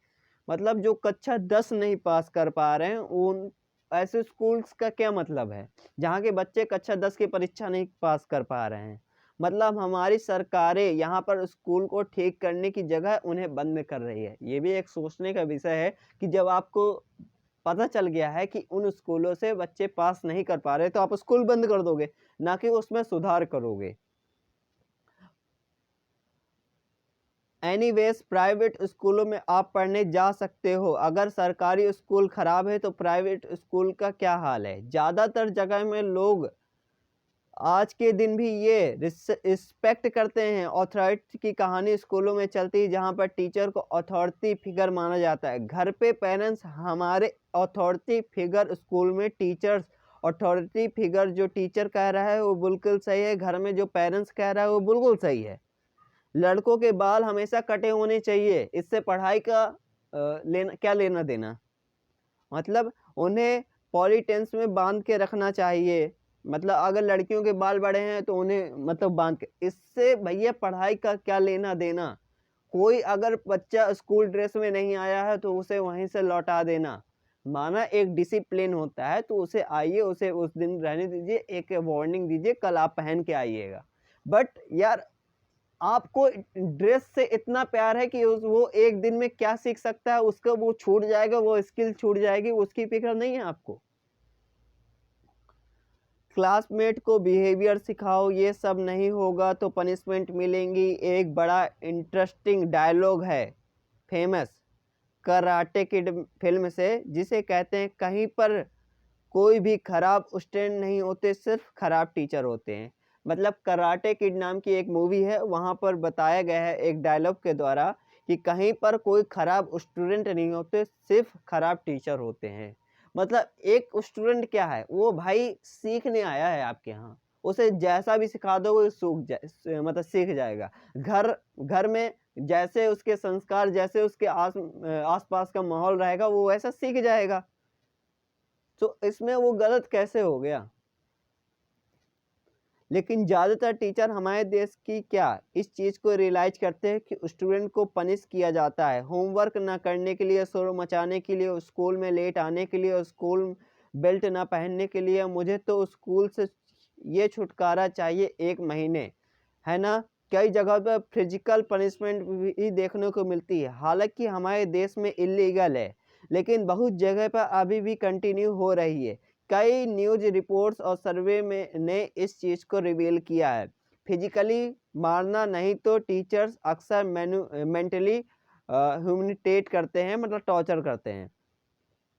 मतलब जो कक्षा 10 नहीं पास कर पा रहे हैं, उन ऐसे स्कूल्स का क्या मतलब है जहाँ के बच्चे कक्षा 10 की परीक्षा नहीं पास कर पा रहे हैं। मतलब हमारी सरकारें यहाँ पर स्कूल को ठीक करने की जगह उन्हें बंद कर रही है। ये भी एक सोचने का विषय है कि जब आपको पता चल गया है कि उन स्कूलों से बच्चे पास नहीं कर पा रहे, तो आप स्कूल बंद कर दोगे, ना कि उसमें सुधार करोगे। एनीवेज प्राइवेट स्कूलों में आप पढ़ने जा सकते हो। अगर सरकारी स्कूल खराब है तो प्राइवेट स्कूल का क्या हाल है। ज़्यादातर जगह में लोग आज के दिन भी ये रिस्पेक्ट करते हैं। अथॉरिटी की कहानी स्कूलों में चलती है, जहाँ पर टीचर को अथॉरिटी फिगर माना जाता है। घर पे पेरेंट्स हमारे अथॉरिटी फिगर, स्कूल में टीचर्स अथॉरिटी फिगर। जो टीचर कह रहा है वो बिल्कुल सही है, घर में जो पेरेंट्स कह रहा है वो बिल्कुल सही है। लड़कों के बाल हमेशा कटे होने चाहिए, इससे पढ़ाई का क्या लेना देना। मतलब उन्हें पॉलीटेंस में बांध के रखना चाहिए। मतलब अगर लड़कियों के बाल बड़े हैं तो उन्हें मतलब बांध के, इससे भैया पढ़ाई का क्या लेना देना। कोई अगर बच्चा स्कूल ड्रेस में नहीं आया है तो उसे वहीं से लौटा देना। माना एक डिसिप्लिन होता है तो उसे आइए, उसे उस दिन रहने दीजिए, एक वार्निंग दीजिए, कल आप पहन के आइएगा। बट यार आपको ड्रेस से इतना प्यार है कि वो एक दिन में क्या सीख सकता है, उसका वो छूट जाएगा, वो स्किल छूट जाएगी, उसकी फिक्र नहीं है आपको। क्लासमेट को बिहेवियर सिखाओ, ये सब नहीं होगा तो पनिशमेंट मिलेंगी। एक बड़ा इंटरेस्टिंग डायलॉग है फेमस कराटे किड फिल्म से, जिसे कहते हैं कहीं पर कोई भी खराब स्टूडेंट नहीं होते, सिर्फ खराब टीचर होते हैं। मतलब कराटे किड नाम की एक मूवी है, वहाँ पर बताया गया है एक डायलॉग के द्वारा कि कहीं पर कोई खराब स्टूडेंट नहीं होते, सिर्फ खराब टीचर होते हैं। मतलब एक स्टूडेंट क्या है, वो भाई सीखने आया है आपके यहाँ, उसे जैसा भी सिखा दो वो मतलब सीख जाएगा। घर घर में जैसे उसके संस्कार, जैसे उसके आसपास का माहौल रहेगा, वो वैसा सीख जाएगा। तो इसमें वो गलत कैसे हो गया। लेकिन ज़्यादातर टीचर हमारे देश की क्या इस चीज़ को रियलाइज करते हैं कि स्टूडेंट को पनिश किया जाता है, होमवर्क ना करने के लिए, शोर मचाने के लिए, स्कूल में लेट आने के लिए, स्कूल बेल्ट ना पहनने के लिए। मुझे तो स्कूल से ये छुटकारा चाहिए 1 महीने, है ना। कई जगह पर फिजिकल पनिशमेंट भी देखने को मिलती है, हालांकि हमारे देश में इलीगल है, लेकिन बहुत जगह पर अभी भी कंटिन्यू हो रही है। कई न्यूज़ रिपोर्ट्स और सर्वे में ने इस चीज़ को रिवील किया है। फिजिकली मारना नहीं तो टीचर्स अक्सर मेंटली ह्यूमिलेट करते हैं, मतलब टॉर्चर करते हैं।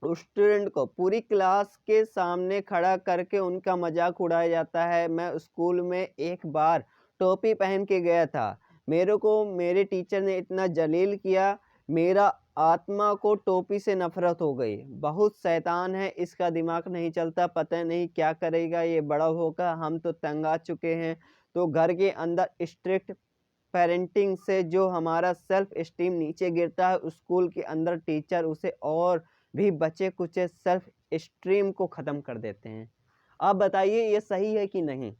स्टूडेंट को पूरी क्लास के सामने खड़ा करके उनका मजाक उड़ाया जाता है। मैं स्कूल में एक बार टोपी पहन के गया था, मेरे को मेरे टीचर ने इतना जलील किया, मेरा आत्मा को टोपी से नफरत हो गई। बहुत शैतान है, इसका दिमाग नहीं चलता, पता नहीं क्या करेगा ये बड़ा होकर। हम तो तंग आ चुके हैं। तो घर के अंदर स्ट्रिक्ट पेरेंटिंग से जो हमारा सेल्फ एस्टीम नीचे गिरता है, स्कूल के अंदर टीचर उसे और भी बचे कुचे सेल्फ एस्टीम को ख़त्म कर देते हैं। आप बताइए ये सही है कि नहीं।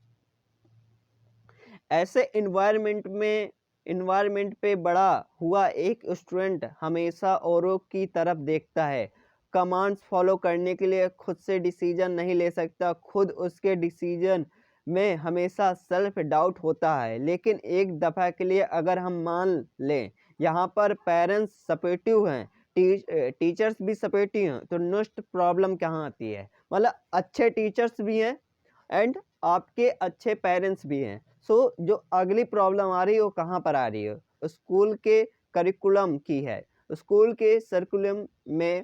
ऐसे इन्वायरमेंट पे बड़ा हुआ एक स्टूडेंट हमेशा औरों की तरफ देखता है, कमांड्स फॉलो करने के लिए खुद से डिसीजन नहीं ले सकता, खुद उसके डिसीजन में हमेशा सेल्फ डाउट होता है। लेकिन एक दफ़ा के लिए अगर हम मान लें यहाँ पर पेरेंट्स सपोर्टिव हैं, टीचर्स भी सपोर्टिव हैं, तो नेक्स्ट प्रॉब्लम कहाँ आती है। मतलब अच्छे टीचर्स भी हैं एंड आपके अच्छे पेरेंट्स भी हैं। सो जो अगली प्रॉब्लम आ रही है वो कहाँ पर आ रही है, स्कूल के करिकुलम की है। स्कूल के सर्कुलम में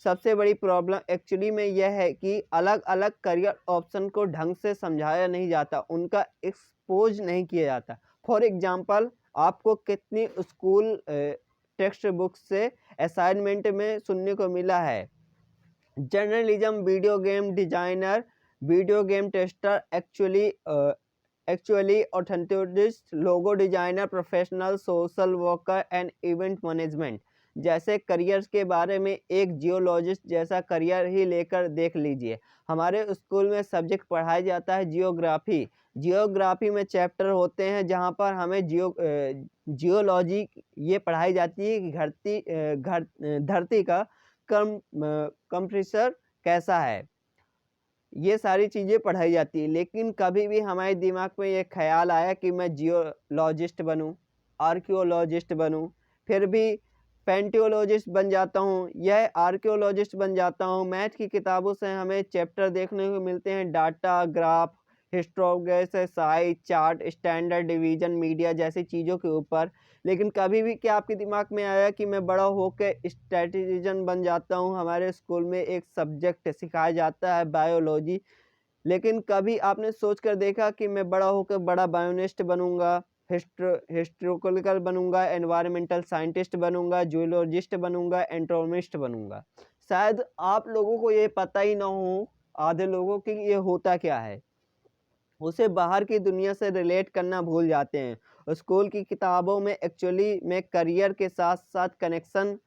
सबसे बड़ी प्रॉब्लम एक्चुअली में यह है कि अलग अलग करियर ऑप्शन को ढंग से समझाया नहीं जाता, उनका एक्सपोज नहीं किया जाता। फॉर एग्जांपल आपको कितनी स्कूल टेक्स्ट बुक से असाइनमेंट में सुनने को मिला है, journalism, video game designer, video game tester, actually orthodontist, logo designer, professional social worker and event management जैसे करियर्स के बारे में एक जियोलॉजिस्ट जैसा करियर ही लेकर देख लीजिए। हमारे स्कूल में सब्जेक्ट पढ़ाया जाता है जियोग्राफी। जियोग्राफी में चैप्टर होते हैं जहाँ पर हमें जियोलॉजी ये पढ़ाई जाती है कि धरती का कंप्रेसर कैसा है, ये सारी चीज़ें पढ़ाई जाती है। लेकिन कभी भी हमारे दिमाग में ये ख्याल आया कि मैं जियोलॉजिस्ट बनूं, आर्कियोलॉजिस्ट बनूं, फिर भी पेंटियोलॉजिस्ट बन जाता हूँ, यह आर्कियोलॉजिस्ट बन जाता हूँ। मैथ की किताबों से हमें चैप्टर देखने को मिलते हैं data, graph, historiography, chart, standard division, media जैसी चीज़ों के ऊपर। लेकिन कभी भी क्या आपके दिमाग में आया कि मैं बड़ा होकर स्ट्रेटेजिस्ट बन जाता हूँ? हमारे स्कूल में एक सब्जेक्ट सिखाया जाता है बायोलॉजी, लेकिन कभी आपने सोच कर देखा कि मैं बड़ा होकर बड़ा बायोनिस्ट बनूंगा, हिस्टोरिकल बनूंगा, एनवायरमेंटल साइंटिस्ट बनूंगा, जूलॉजिस्ट बनूंगा, एंटोमिस्ट बनूंगा? शायद आप लोगों को ये पता ही ना हो, आधे लोगों की, ये होता क्या है। उसे बाहर की दुनिया से रिलेट करना भूल जाते हैं। स्कूल की किताबों में एक्चुअली में करियर के साथ साथ कनेक्शन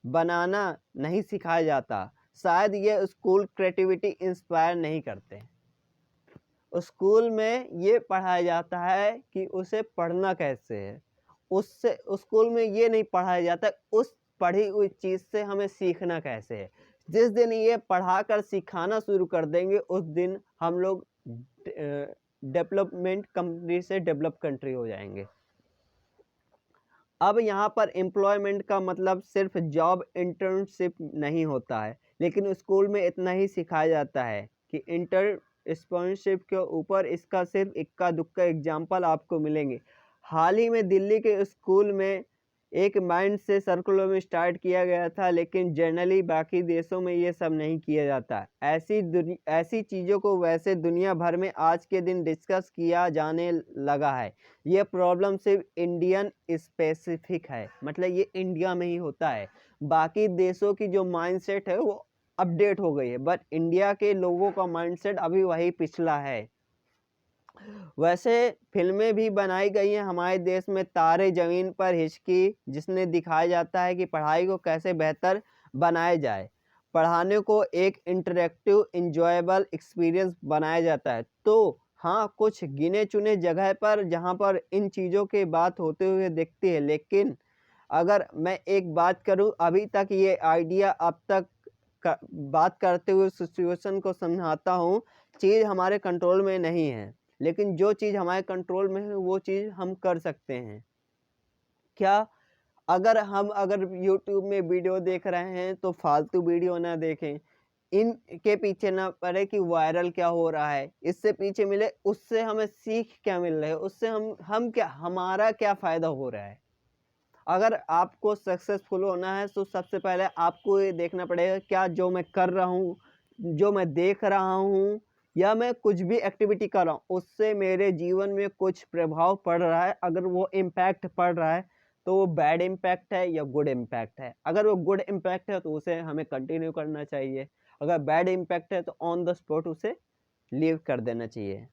बनाना नहीं सिखाया जाता। शायद ये स्कूल क्रिएटिविटी इंस्पायर नहीं करते। स्कूल में ये पढ़ाया जाता है कि उसे पढ़ना कैसे है। उससे स्कूल में ये नहीं पढ़ाया जाता उस पढ़ी हुई चीज़ से हमें सीखना कैसे है। जिस दिन ये पढ़ाकर सिखाना शुरू कर देंगे उस दिन हम लोग डेवलपमेंट कंट्री से डेवलप कंट्री हो जाएंगे। अब यहाँ पर एम्प्लॉयमेंट का मतलब सिर्फ जॉब इंटर्नशिप नहीं होता है, लेकिन स्कूल में इतना ही सिखाया जाता है कि इंटर्नशिप के ऊपर इसका सिर्फ इक्का दुक्का एग्जाम्पल आपको मिलेंगे। हाल ही में दिल्ली के स्कूल में एक माइंड से सर्कुलर में स्टार्ट किया गया था, लेकिन जनरली बाकी देशों में ये सब नहीं किया जाता। ऐसी चीज़ों को वैसे दुनिया भर में आज के दिन डिस्कस किया जाने लगा है। ये प्रॉब्लम सिर्फ इंडियन स्पेसिफिक है, मतलब ये इंडिया में ही होता है। बाकी देशों की जो माइंडसेट है वो अपडेट हो गई है, बट इंडिया के लोगों का माइंडसेट अभी वही पिछला है। वैसे फिल्में भी बनाई गई हैं हमारे देश में, तारे ज़मीन पर, हिचकी, जिसने दिखाया जाता है कि पढ़ाई को कैसे बेहतर बनाया जाए, पढ़ाने को एक इंटरेक्टिव इंजॉयबल एक्सपीरियंस बनाया जाता है। तो हाँ, कुछ गिने चुने जगह पर जहाँ पर इन चीज़ों की बात होते हुए दिखती है, लेकिन अगर मैं एक बात करूँ, अभी तक ये आइडिया अब तक बात करते हुए सिचुएशन को समझाता हूँ, चीज़ हमारे कंट्रोल में नहीं है, लेकिन जो चीज़ हमारे कंट्रोल में है वो चीज़ हम कर सकते हैं। क्या? अगर यूट्यूब में वीडियो देख रहे हैं तो फालतू वीडियो ना देखें, इनके पीछे ना पड़े कि वायरल क्या हो रहा है, इससे पीछे मिले उससे हमें सीख क्या मिल रहा है, उससे हम क्या, हमारा क्या फ़ायदा हो रहा है। अगर आपको सक्सेसफुल होना है तो सबसे पहले आपको ये देखना पड़ेगा क्या जो मैं कर रहा हूँ, जो मैं देख रहा हूँ या मैं कुछ भी एक्टिविटी कर रहा हूँ, उससे मेरे जीवन में कुछ प्रभाव पड़ रहा है। अगर वो इम्पैक्ट पड़ रहा है तो वो बैड इम्पैक्ट है या गुड इम्पैक्ट है। अगर वो गुड इम्पैक्ट है तो उसे हमें कंटिन्यू करना चाहिए, अगर बैड इम्पैक्ट है तो ऑन द स्पॉट उसे लीव कर देना चाहिए।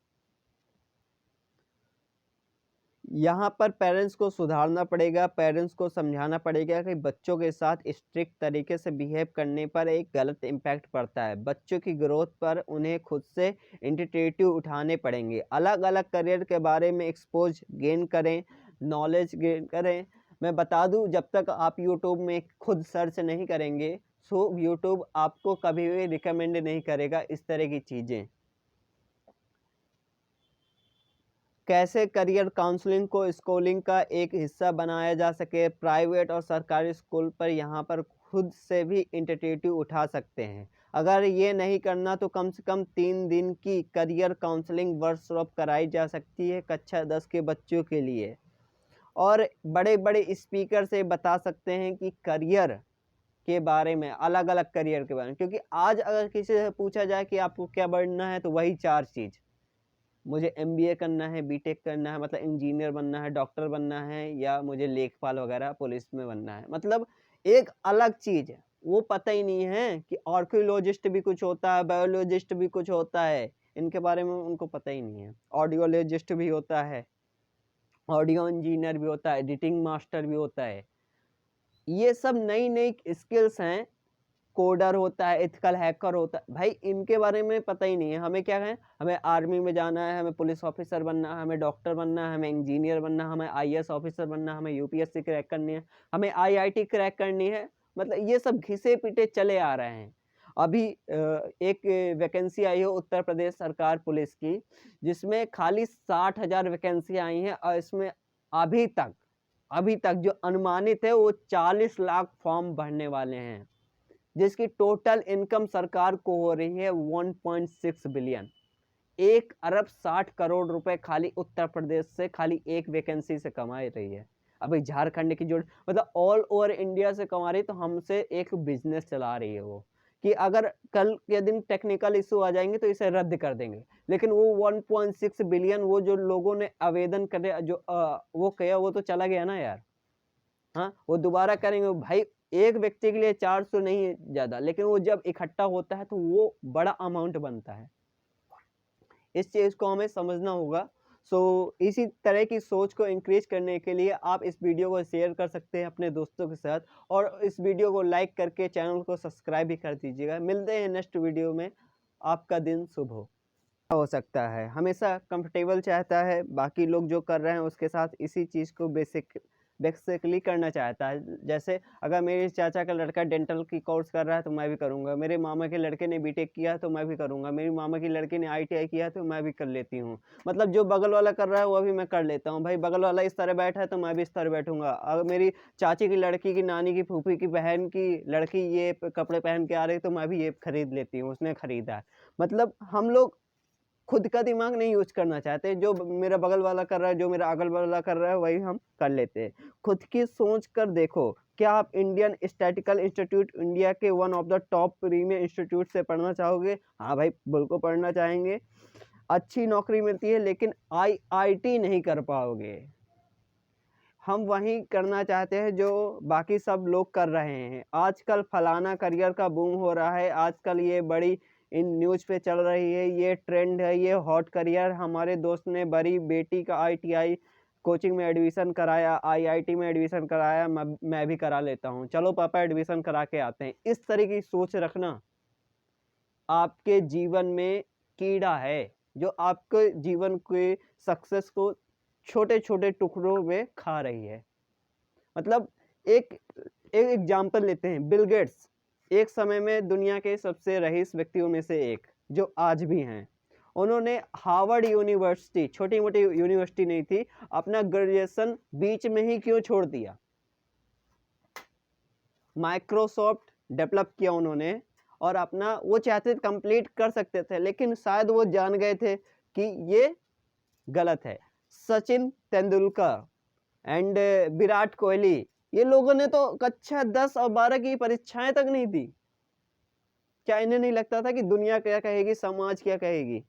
यहाँ पर पेरेंट्स को सुधारना पड़ेगा, पेरेंट्स को समझाना पड़ेगा कि बच्चों के साथ स्ट्रिक्ट तरीके से बिहेव करने पर एक गलत इम्पैक्ट पड़ता है। बच्चों की ग्रोथ पर उन्हें खुद से इनिशिएटिव उठाने पड़ेंगे। अलग अलग करियर के बारे में एक्सपोज गेन करें, नॉलेज गेन करें। मैं बता दूं, जब तक आप यूट्यूब में खुद सर्च नहीं करेंगे सो यूट्यूब आपको कभी भी रिकमेंड नहीं करेगा इस तरह की चीज़ें। कैसे करियर काउंसलिंग को स्कूलिंग का एक हिस्सा बनाया जा सके। प्राइवेट और सरकारी स्कूल पर यहाँ पर खुद से भी इंटरटेटिव उठा सकते हैं। अगर ये नहीं करना तो कम से कम 3 दिन की करियर काउंसलिंग वर्कशॉप कराई जा सकती है कक्षा 10 के बच्चों के लिए, और बड़े बड़े स्पीकर से बता सकते हैं कि करियर के बारे में, अलग अलग करियर के बारे में। क्योंकि आज अगर किसी से पूछा जाए कि आपको क्या बनना है तो वही 4 चीज़, मुझे एमबीए करना है, बीटेक करना है, मतलब इंजीनियर बनना है, डॉक्टर बनना है, या मुझे लेखपाल वगैरह पुलिस में बनना है। मतलब एक अलग चीज़ है, वो पता ही नहीं है कि आर्कियोलॉजिस्ट भी कुछ होता है, बायोलॉजिस्ट भी कुछ होता है, इनके बारे में उनको पता ही नहीं है। ऑडियोलॉजिस्ट भी होता है, ऑडियो इंजीनियर भी होता है, एडिटिंग मास्टर भी होता है। ये सब नई नई स्किल्स हैं। कोडर होता है, एथिकल हैकर होता है, भाई इनके बारे में पता ही नहीं है। हमें क्या है, हमें आर्मी में जाना है, हमें पुलिस ऑफिसर बनना है, हमें डॉक्टर बनना है, हमें इंजीनियर बनना है, हमें आईएएस ऑफिसर बनना है, हमें यूपीएससी क्रैक करनी है, हमें आईआईटी क्रैक करनी है। मतलब ये सब घिसे पिटे चले आ रहे हैं। अभी एक वैकेंसी आई है उत्तर प्रदेश सरकार पुलिस की, जिसमें खाली 60,000 वैकेंसी आई हैं, और इसमें अभी तक अभी तक जो अनुमानित है वो 40 लाख फॉर्म भरने वाले हैं, जिसकी टोटल इनकम सरकार को हो रही है 1.6 बिलियन। 1 अरब 60 करोड़ रुपए खाली उत्तर प्रदेश से खाली एक वैकेंसी से कमा रही है। अभी झारखंड की जो मतलब ऑल ओवर इंडिया से कमा रही है, तो हमसे एक बिजनेस चला रही है वो, कि अगर कल के दिन टेक्निकल इशू आ जाएंगे तो इसे रद्द कर देंगे। लेकिन वो 1.6 बिलियन वो जो लोगों ने आवेदन करे जो वो किया वो तो चला गया ना यार। हाँ, वो दोबारा करेंगे भाई। एक व्यक्ति के लिए 400 नहीं है ज्यादा, लेकिन वो जब इकट्ठा होता है तो वो बड़ा अमाउंट बनता है। इस चीज को हमें समझना होगा। इसी तरह की सोच को इंक्रीज करने के लिए आप इस वीडियो को शेयर कर सकते हैं अपने दोस्तों के साथ, और इस वीडियो को लाइक करके चैनल को सब्सक्राइब भी कर दीजिएगा। मिलते हैं नेक्स्ट वीडियो में। आपका दिन शुभ हो सकता है हमेशा कंफर्टेबल चाहता है, बाकी लोग जो कर रहे हैं उसके साथ इसी चीज़ को बेसिकली करना चाहता है। जैसे अगर मेरे चाचा का लड़का डेंटल की कोर्स कर रहा है तो मैं भी करूँगा, मेरे मामा के लड़के ने बीटेक किया तो मैं भी करूँगा, मेरी मामा की लड़की ने आईटीआई किया तो मैं भी कर लेती हूँ। मतलब जो बगल वाला कर रहा है वो भी मैं कर लेता हूँ। भाई बगल वाला इस तरह बैठा है तो मैं भी इस तरह बैठूंगा। अगर मेरी चाची की लड़की की नानी की फूफी की बहन की लड़की ये कपड़े पहन के आ रही तो मैं भी ये खरीद लेती हूँ, उसने खरीदा है। मतलब हम लोग खुद का दिमाग नहीं यूज करना चाहते, जो मेरा बगल वाला कर रहा है, जो मेरा अगल वाला कर रहा है वही हम कर लेते हैं। खुद की सोच कर देखो। क्या आप इंडियन स्टैटिकल इंस्टीट्यूट इंडिया के one of the top premier institute से पढ़ना चाहोगे? हाँ भाई बिल्कुल पढ़ना चाहेंगे। अच्छी नौकरी मिलती है लेकिन आईआईटी नहीं कर पाओगे। हम वही करना चाहते हैं जो बाकी सब लोग कर रहे हैं। आजकल फलाना करियर का बूम हो रहा है, आजकल ये बड़ी इन न्यूज़ पे चल रही है, ये ट्रेंड है, ये हॉट करियर। हमारे दोस्त ने बड़ी बेटी का आईटीआई कोचिंग में एडमिशन कराया, आईआईटी में एडमिशन कराया, मैं भी करा लेता हूँ, चलो पापा एडमिशन करा के आते हैं। इस तरह की सोच रखना आपके जीवन में कीड़ा है, जो आपके जीवन के सक्सेस को छोटे छोटे टुकड़ों में खा रही है। मतलब एक एग्जाम्पल लेते हैं, बिल गेट्स एक समय में दुनिया के सबसे रईस व्यक्तियों में से एक, जो आज भी हैं। उन्होंने हार्वर्ड यूनिवर्सिटी, छोटी मोटी यूनिवर्सिटी नहीं थी, अपना ग्रेजुएशन बीच में ही क्यों छोड़ दिया? माइक्रोसॉफ्ट डेवलप किया उन्होंने, और अपना वो चाहते थे कंप्लीट कर सकते थे, लेकिन शायद वो जान गए थे कि ये गलत है। सचिन तेंदुलकर एंड विराट कोहली, ये लोगों ने तो कक्षा 10 और 12 की परीक्षाएं तक नहीं दी। क्या इन्हें नहीं लगता था कि दुनिया क्या कहेगी, समाज क्या कहेगी?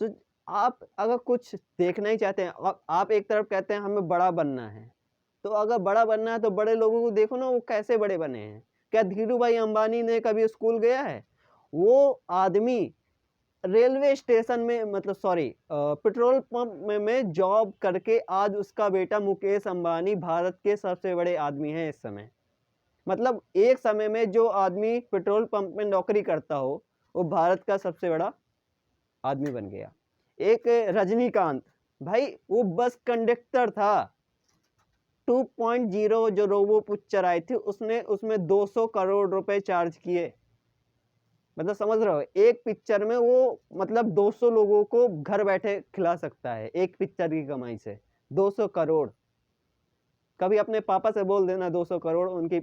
तो आप अगर कुछ देखना ही चाहते हैं, आप एक तरफ कहते हैं हमें बड़ा बनना है, तो अगर बड़ा बनना है तो बड़े लोगों को देखो ना, वो कैसे बड़े बने हैं। क्या धीरू भाई अंबानी ने कभी स्कूल गया है? वो आदमी रेलवे स्टेशन में, मतलब सॉरी, पेट्रोल पंप में जॉब करके आज उसका बेटा मुकेश अंबानी भारत के सबसे बड़े आदमी हैं इस समय। मतलब एक समय में जो आदमी पेट्रोल पंप में नौकरी करता हो वो भारत का सबसे बड़ा आदमी बन गया। एक रजनीकांत भाई, वो बस कंडक्टर था। 2.0 जो रोबो पिक्चर आई थी, उसमें 200 करोड़ रुपए चार्ज किए। मतलब समझ रहे हो, एक पिक्चर में वो मतलब 200 लोगों को घर बैठे खिला सकता है, एक पिक्चर की कमाई से 200 करोड़। कभी अपने पापा से बोल देना 200 करोड़ उनकी।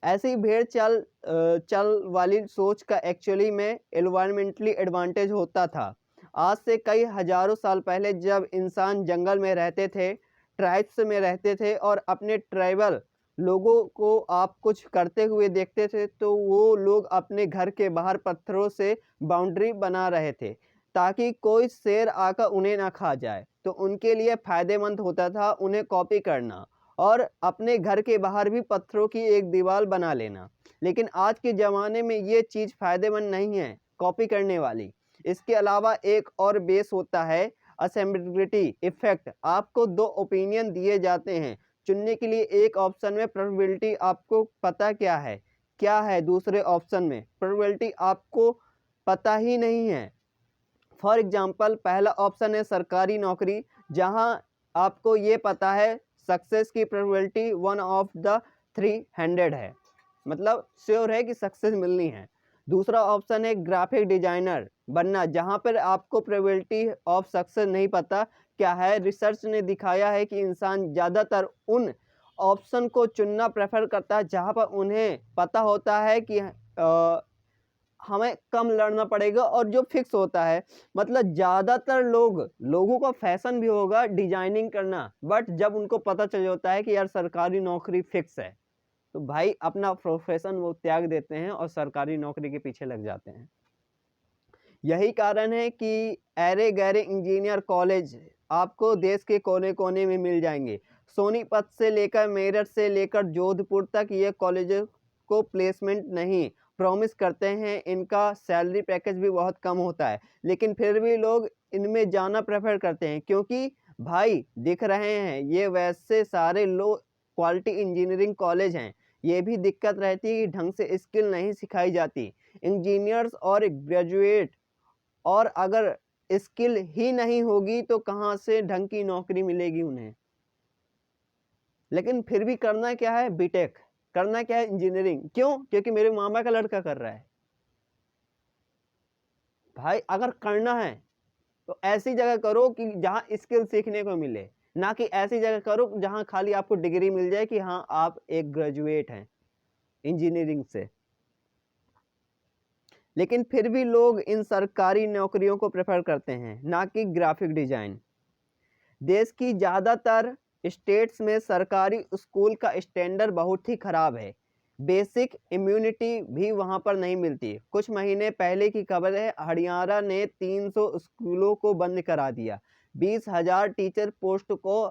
ऐसी भेड़ चल वाली सोच का एक्चुअली में एनवायरमेंटली एडवांटेज होता था। आज से कई हजारों साल पहले जब इंसान जंगल में रहते थे, ट्राइब्स में रहते थे, और अपने ट्राइबल लोगों को आप कुछ करते हुए देखते थे, तो वो लोग अपने घर के बाहर पत्थरों से बाउंड्री बना रहे थे ताकि कोई शेर आकर उन्हें ना खा जाए। तो उनके लिए फायदेमंद होता था उन्हें कॉपी करना और अपने घर के बाहर भी पत्थरों की एक दीवार बना लेना। लेकिन आज के ज़माने में ये चीज़ फायदेमंद नहीं है कॉपी करने वाली। इसके अलावा एक और बेस होता है असेंबलिटी इफेक्ट। आपको दो ओपिनियन दिए जाते हैं, चुनने के लिए एक ऑप्शन में प्रोबेबिलिटी आपको पता क्या है दूसरे ऑप्शन में प्रोबेबिलिटी आपको पता ही नहीं है। फॉर एग्जांपल, पहला ऑप्शन है सरकारी नौकरी, जहां आपको ये पता है सक्सेस की प्रोबेबिलिटी 1 ऑफ द 300 है, मतलब श्योर है कि सक्सेस मिलनी है। दूसरा ऑप्शन है ग्राफिक डिजाइनर, बनना, जहाँ पर आपको प्रोबेबिलिटी ऑफ सक्सेस नहीं पता क्या है। रिसर्च ने दिखाया है कि इंसान ज़्यादातर उन ऑप्शन को चुनना प्रेफर करता है जहाँ पर उन्हें पता होता है कि हमें कम लड़ना पड़ेगा और जो फिक्स होता है। मतलब ज़्यादातर लोगों का फैशन भी होगा डिजाइनिंग करना, बट जब उनको पता चल जाता है कि यार सरकारी नौकरी फिक्स है, तो भाई अपना प्रोफेशन वो त्याग देते हैं और सरकारी नौकरी के पीछे लग जाते हैं। यही कारण है कि ऐरे गैरे इंजीनियर कॉलेज आपको देश के कोने कोने में मिल जाएंगे। सोनीपत से लेकर मेरठ से लेकर जोधपुर तक ये कॉलेज को प्लेसमेंट नहीं प्रॉमिस करते हैं। इनका सैलरी पैकेज भी बहुत कम होता है, लेकिन फिर भी लोग इनमें जाना प्रेफर करते हैं क्योंकि भाई दिख रहे हैं ये वैसे सारे लो क्वालिटी इंजीनियरिंग कॉलेज हैं। ये भी दिक्कत रहती है कि ढंग से स्किल नहीं सिखाई जाती। इंजीनियर्स और ग्रेजुएट और अगर स्किल ही नहीं होगी तो कहाँ से ढंग की नौकरी मिलेगी उन्हें। लेकिन फिर भी करना क्या है, बीटेक करना क्या है, इंजीनियरिंग। क्यों? क्योंकि मेरे मामा का लड़का कर रहा है। भाई अगर करना है तो ऐसी जगह करो कि जहाँ स्किल सीखने को मिले, ना कि ऐसी जगह करो जहाँ खाली आपको डिग्री मिल जाए कि हाँ आप एक ग्रेजुएट हैं इंजीनियरिंग से। लेकिन फिर भी लोग इन सरकारी नौकरियों को प्रेफर करते हैं, ना कि ग्राफिक डिजाइन। देश की ज़्यादातर स्टेट्स में सरकारी स्कूल का स्टैंडर्ड बहुत ही खराब है। बेसिक इम्यूनिटी भी वहां पर नहीं मिलती। कुछ महीने पहले की खबर है, हरियाणा ने 300 स्कूलों को बंद करा दिया, 20,000 टीचर पोस्ट को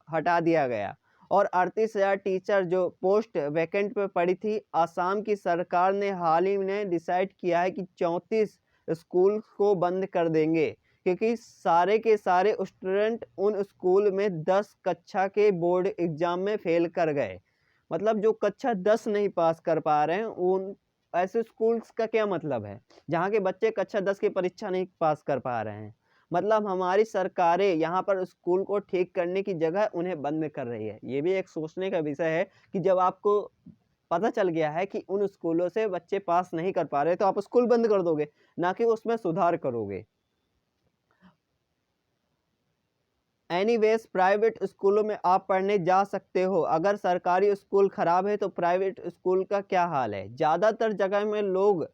हटा दिया गया और 38,000 टीचर जो पोस्ट वैकेंट पे पड़ी थी। आसाम की सरकार ने हाल ही में डिसाइड किया है कि 34 स्कूल को बंद कर देंगे क्योंकि सारे के सारे स्टूडेंट उन स्कूल में 10 कक्षा के बोर्ड एग्जाम में फेल कर गए। मतलब जो कक्षा 10 नहीं पास कर पा रहे हैं, उन ऐसे स्कूल्स का क्या मतलब है जहाँ के बच्चे कक्षा 10 की परीक्षा नहीं पास कर पा रहे हैं। मतलब हमारी सरकारें यहाँ पर स्कूल को ठीक करने की जगह उन्हें बंद कर रही है। ये भी एक सोचने का विषय है कि जब आपको पता चल गया है कि उन स्कूलों से बच्चे पास नहीं कर पा रहे तो आप स्कूल बंद कर दोगे, ना कि उसमें सुधार करोगे। एनीवेज प्राइवेट स्कूलों में आप पढ़ने जा सकते हो। अगर सरकारी स्कूल खराब है तो प्राइवेट स्कूल का क्या हाल है। ज़्यादातर जगह में लोग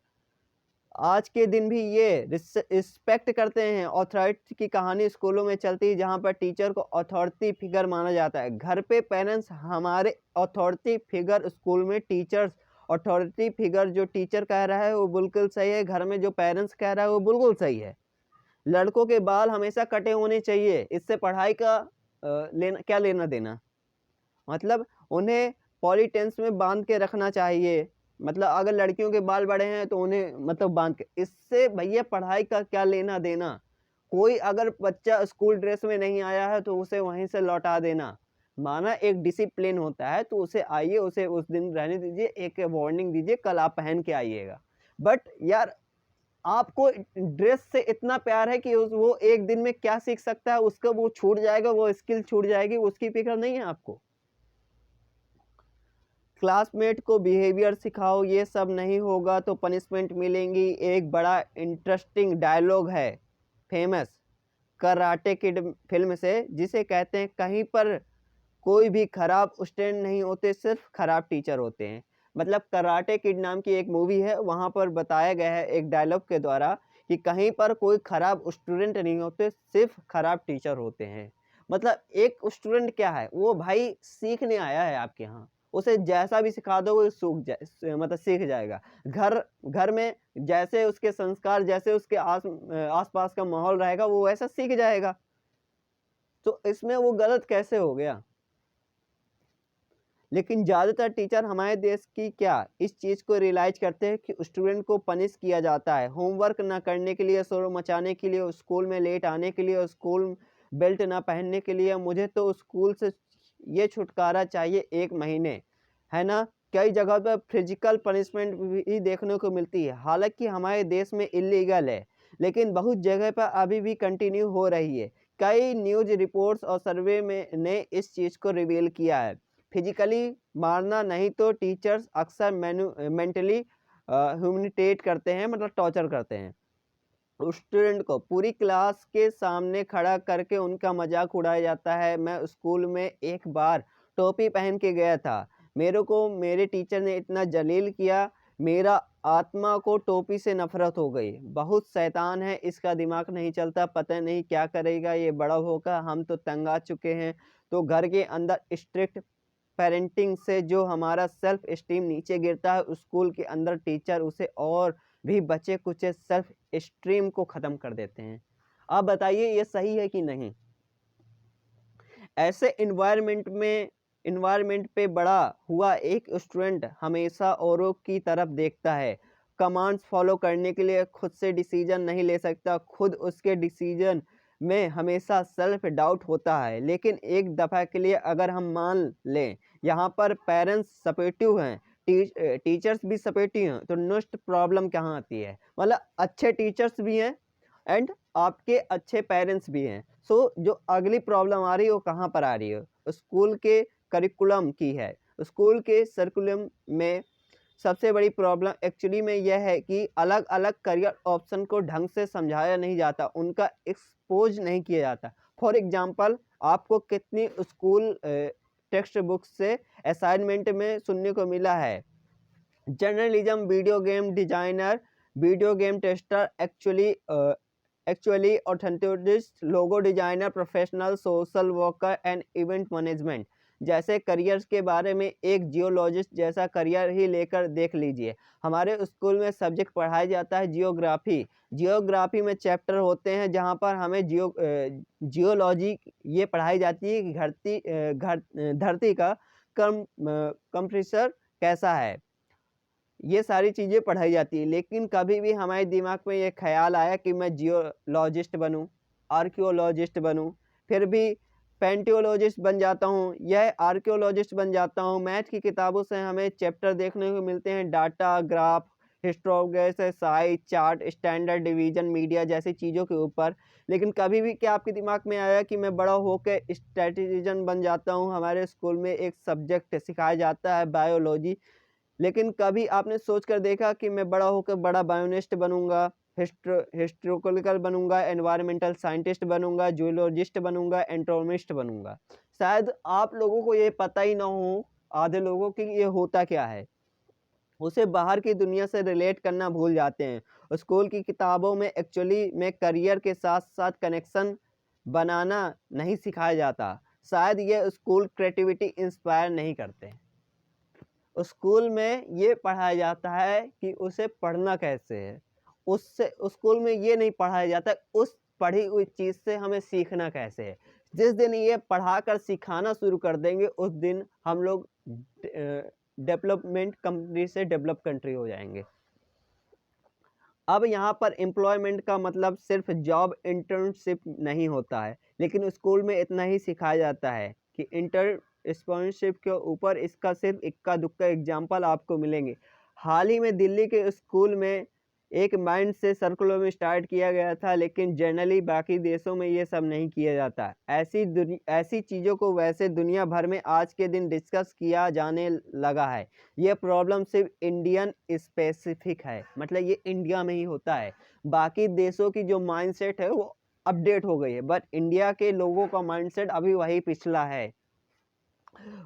आज के दिन भी ये रिस्पेक्ट करते हैं। अथॉरिटी की कहानी स्कूलों में चलती है जहाँ पर टीचर को अथॉरिटी फिगर माना जाता है। घर पे पेरेंट्स हमारे अथॉरिटी फिगर, स्कूल में टीचर्स अथॉरिटी फिगर। जो टीचर कह रहा है वो बिल्कुल सही है, घर में जो पेरेंट्स कह रहा है वो बिल्कुल सही है। लड़कों के बाल हमेशा कटे होने चाहिए, इससे पढ़ाई का क्या लेना देना। मतलब उन्हें पॉलीटेंस में बांध के रखना चाहिए। मतलब अगर लड़कियों के बाल बड़े हैं तो उन्हें मतलब बांध के, इससे भैया पढ़ाई का क्या लेना देना। कोई अगर बच्चा स्कूल ड्रेस में नहीं आया है तो उसे वहीं से लौटा देना। माना एक डिसिप्लिन होता है तो उसे आइए, उसे उस दिन रहने दीजिए, एक वार्निंग दीजिए, कल आप पहन के आइएगा। बट यार आपको ड्रेस से इतना प्यार है कि वो एक दिन में क्या सीख सकता है, उसका वो छूट जाएगा, वो स्किल छूट जाएगी, उसकी फिक्र नहीं है आपको। क्लासमेट को बिहेवियर सिखाओ, ये सब नहीं होगा तो पनिशमेंट मिलेंगी। एक बड़ा इंटरेस्टिंग डायलॉग है फेमस कराटे किड फिल्म से, जिसे कहते हैं कहीं पर कोई भी खराब स्टूडेंट नहीं होते, सिर्फ खराब टीचर होते हैं। मतलब कराटे किड नाम की एक मूवी है, वहाँ पर बताया गया है एक डायलॉग के द्वारा कि कहीं पर कोई खराब स्टूडेंट नहीं होते, सिर्फ खराब टीचर होते हैं। मतलब एक स्टूडेंट क्या है, वो भाई सीखने आया है आपके यहाँ, उसे जैसा भी सिखा दो वो मतलब सीख जाएगा। घर घर में जैसे उसके संस्कार, जैसे उसके आसपास का माहौल रहेगा, वो वैसा सीख जाएगा। तो इसमें वो गलत कैसे हो गया। लेकिन ज़्यादातर टीचर हमारे देश की क्या इस चीज़ को रियलाइज करते हैं कि स्टूडेंट को पनिश किया जाता है होमवर्क ना करने के लिए, शोर मचाने के लिए, स्कूल में लेट आने के लिए, स्कूल बेल्ट ना पहनने के लिए। मुझे तो स्कूल से ये छुटकारा चाहिए 1 महीने, है ना। कई जगह पर फिजिकल पनिशमेंट भी देखने को मिलती है, हालांकि हमारे देश में इलीगल है, लेकिन बहुत जगह पर अभी भी कंटिन्यू हो रही है। कई न्यूज रिपोर्ट्स और सर्वे में ने इस चीज़ को रिवील किया है। फिजिकली मारना नहीं तो टीचर्स अक्सर मेंटली ह्यूमिलिएट करते हैं, मतलब टॉर्चर करते हैं। स्टूडेंट को पूरी क्लास के सामने खड़ा करके उनका मजाक उड़ाया जाता है। मैं स्कूल में एक बार टोपी पहन के गया था, मेरे को मेरे टीचर ने इतना जलील किया, मेरा आत्मा को टोपी से नफरत हो गई। बहुत शैतान है, इसका दिमाग नहीं चलता, पता नहीं क्या करेगा ये बड़ा होकर। हम तो तंग आ चुके हैं। तो घर के अंदर स्ट्रिक्ट पेरेंटिंग से जो हमारा सेल्फ एस्टीम नीचे गिरता है, स्कूल के अंदर टीचर उसे और भी बचे कुचे सेल्फ एस्टीम को ख़त्म कर देते हैं। आप बताइए ये सही है कि नहीं? ऐसे इन्वायरमेंट पे बड़ा हुआ एक स्टूडेंट हमेशा औरों की तरफ देखता है, कमांड्स फॉलो करने के लिए खुद से डिसीजन नहीं ले सकता, खुद उसके डिसीजन में हमेशा सेल्फ डाउट होता है। लेकिन एक दफ़ा के लिए अगर हम मान लें यहाँ पर पेरेंट्स सपोर्टिव हैं, टीचर्स भी सपोर्टिव हैं, तो नेक्स्ट प्रॉब्लम कहाँ आती है? मतलब अच्छे टीचर्स भी हैं एंड आपके अच्छे पेरेंट्स भी हैं। सो जो अगली प्रॉब्लम आ रही है वो कहाँ पर आ रही है? स्कूल के करिकुलम की है। स्कूल के सर्कुलम में सबसे बड़ी प्रॉब्लम एक्चुअली में यह है कि अलग अलग करियर ऑप्शन को ढंग से समझाया नहीं जाता, उनका एक्सपोज नहीं किया जाता। फॉर एग्जांपल आपको कितनी स्कूल टेक्स्ट बुक से असाइनमेंट में सुनने को मिला है, journalism, video game designer, video game tester, actually orthodontist, logo designer, professional social worker and event management जैसे करियर्स के बारे में एक जियोलॉजिस्ट जैसा करियर ही लेकर देख लीजिए। हमारे स्कूल में सब्जेक्ट पढ़ाया जाता है जियोग्राफी। जियोग्राफी में चैप्टर होते हैं जहां पर हमें जियोलॉजी ये पढ़ाई जाती है कि धरती का कंप्रेसर कैसा है, ये सारी चीज़ें पढ़ाई जाती है। लेकिन कभी भी हमारे दिमाग में ये ख्याल आया कि मैं जियोलॉजिस्ट बनूं, आर्कियोलॉजिस्ट बनूं, फिर भी पैंटियोलॉजिस्ट बन जाता हूं, यह आर्कियोलॉजिस्ट बन जाता हूं। मैथ की किताबों से हमें चैप्टर देखने को मिलते हैं, data, graph, historiography, size, chart, standard division, media जैसी चीज़ों के ऊपर। लेकिन कभी भी क्या आपके दिमाग में आया कि मैं बड़ा होकर स्ट्रेटेजिस्ट बन जाता हूँ? हमारे स्कूल में एक सब्जेक्ट सिखाया जाता है बायोलॉजी, लेकिन कभी आपने सोच कर देखा कि मैं बड़ा होकर बड़ा बायोनिस्ट बनूंगा, हिस्टोरिकल बनूंगा, एनवायरमेंटल साइंटिस्ट बनूंगा, जूलॉजिस्ट बनूंगा, एंटोमिस्ट बनूंगा? शायद आप लोगों को ये पता ही ना हो, आधे लोगों की, ये होता क्या है। उसे बाहर की दुनिया से रिलेट करना भूल जाते हैं। स्कूल की किताबों में एक्चुअली में करियर के साथ साथ कनेक्शन बनाना नहीं सिखाया जाता। शायद ये स्कूल क्रिएटिविटी इंस्पायर नहीं करते। स्कूल में ये पढ़ाया जाता है कि उसे पढ़ना कैसे है, उससे स्कूल में ये नहीं पढ़ाया जाता उस पढ़ी हुई चीज़ से हमें सीखना कैसे है। जिस दिन ये पढ़ाकर सिखाना शुरू कर देंगे उस दिन हम लोग डेवलपमेंट कंट्री से डेवलप कंट्री हो जाएंगे। अब यहाँ पर एम्प्लॉयमेंट का मतलब सिर्फ जॉब इंटर्नशिप नहीं होता है, लेकिन स्कूल में इतना ही सिखाया जाता है कि इंटर्नशिप के ऊपर इसका सिर्फ इक्का दुक्का एग्जाम्पल आपको मिलेंगे। हाल ही में दिल्ली के स्कूल में एक माइंड से सर्कुलम स्टार्ट किया गया था, लेकिन जनरली बाकी देशों में ये सब नहीं किया जाता। ऐसी चीज़ों को वैसे दुनिया भर में आज के दिन डिस्कस किया जाने लगा है। ये प्रॉब्लम सिर्फ इंडियन स्पेसिफिक है, मतलब ये इंडिया में ही होता है। बाकी देशों की जो माइंडसेट है वो अपडेट हो गई है, बट इंडिया के लोगों का माइंडसेट अभी वही पिछला है।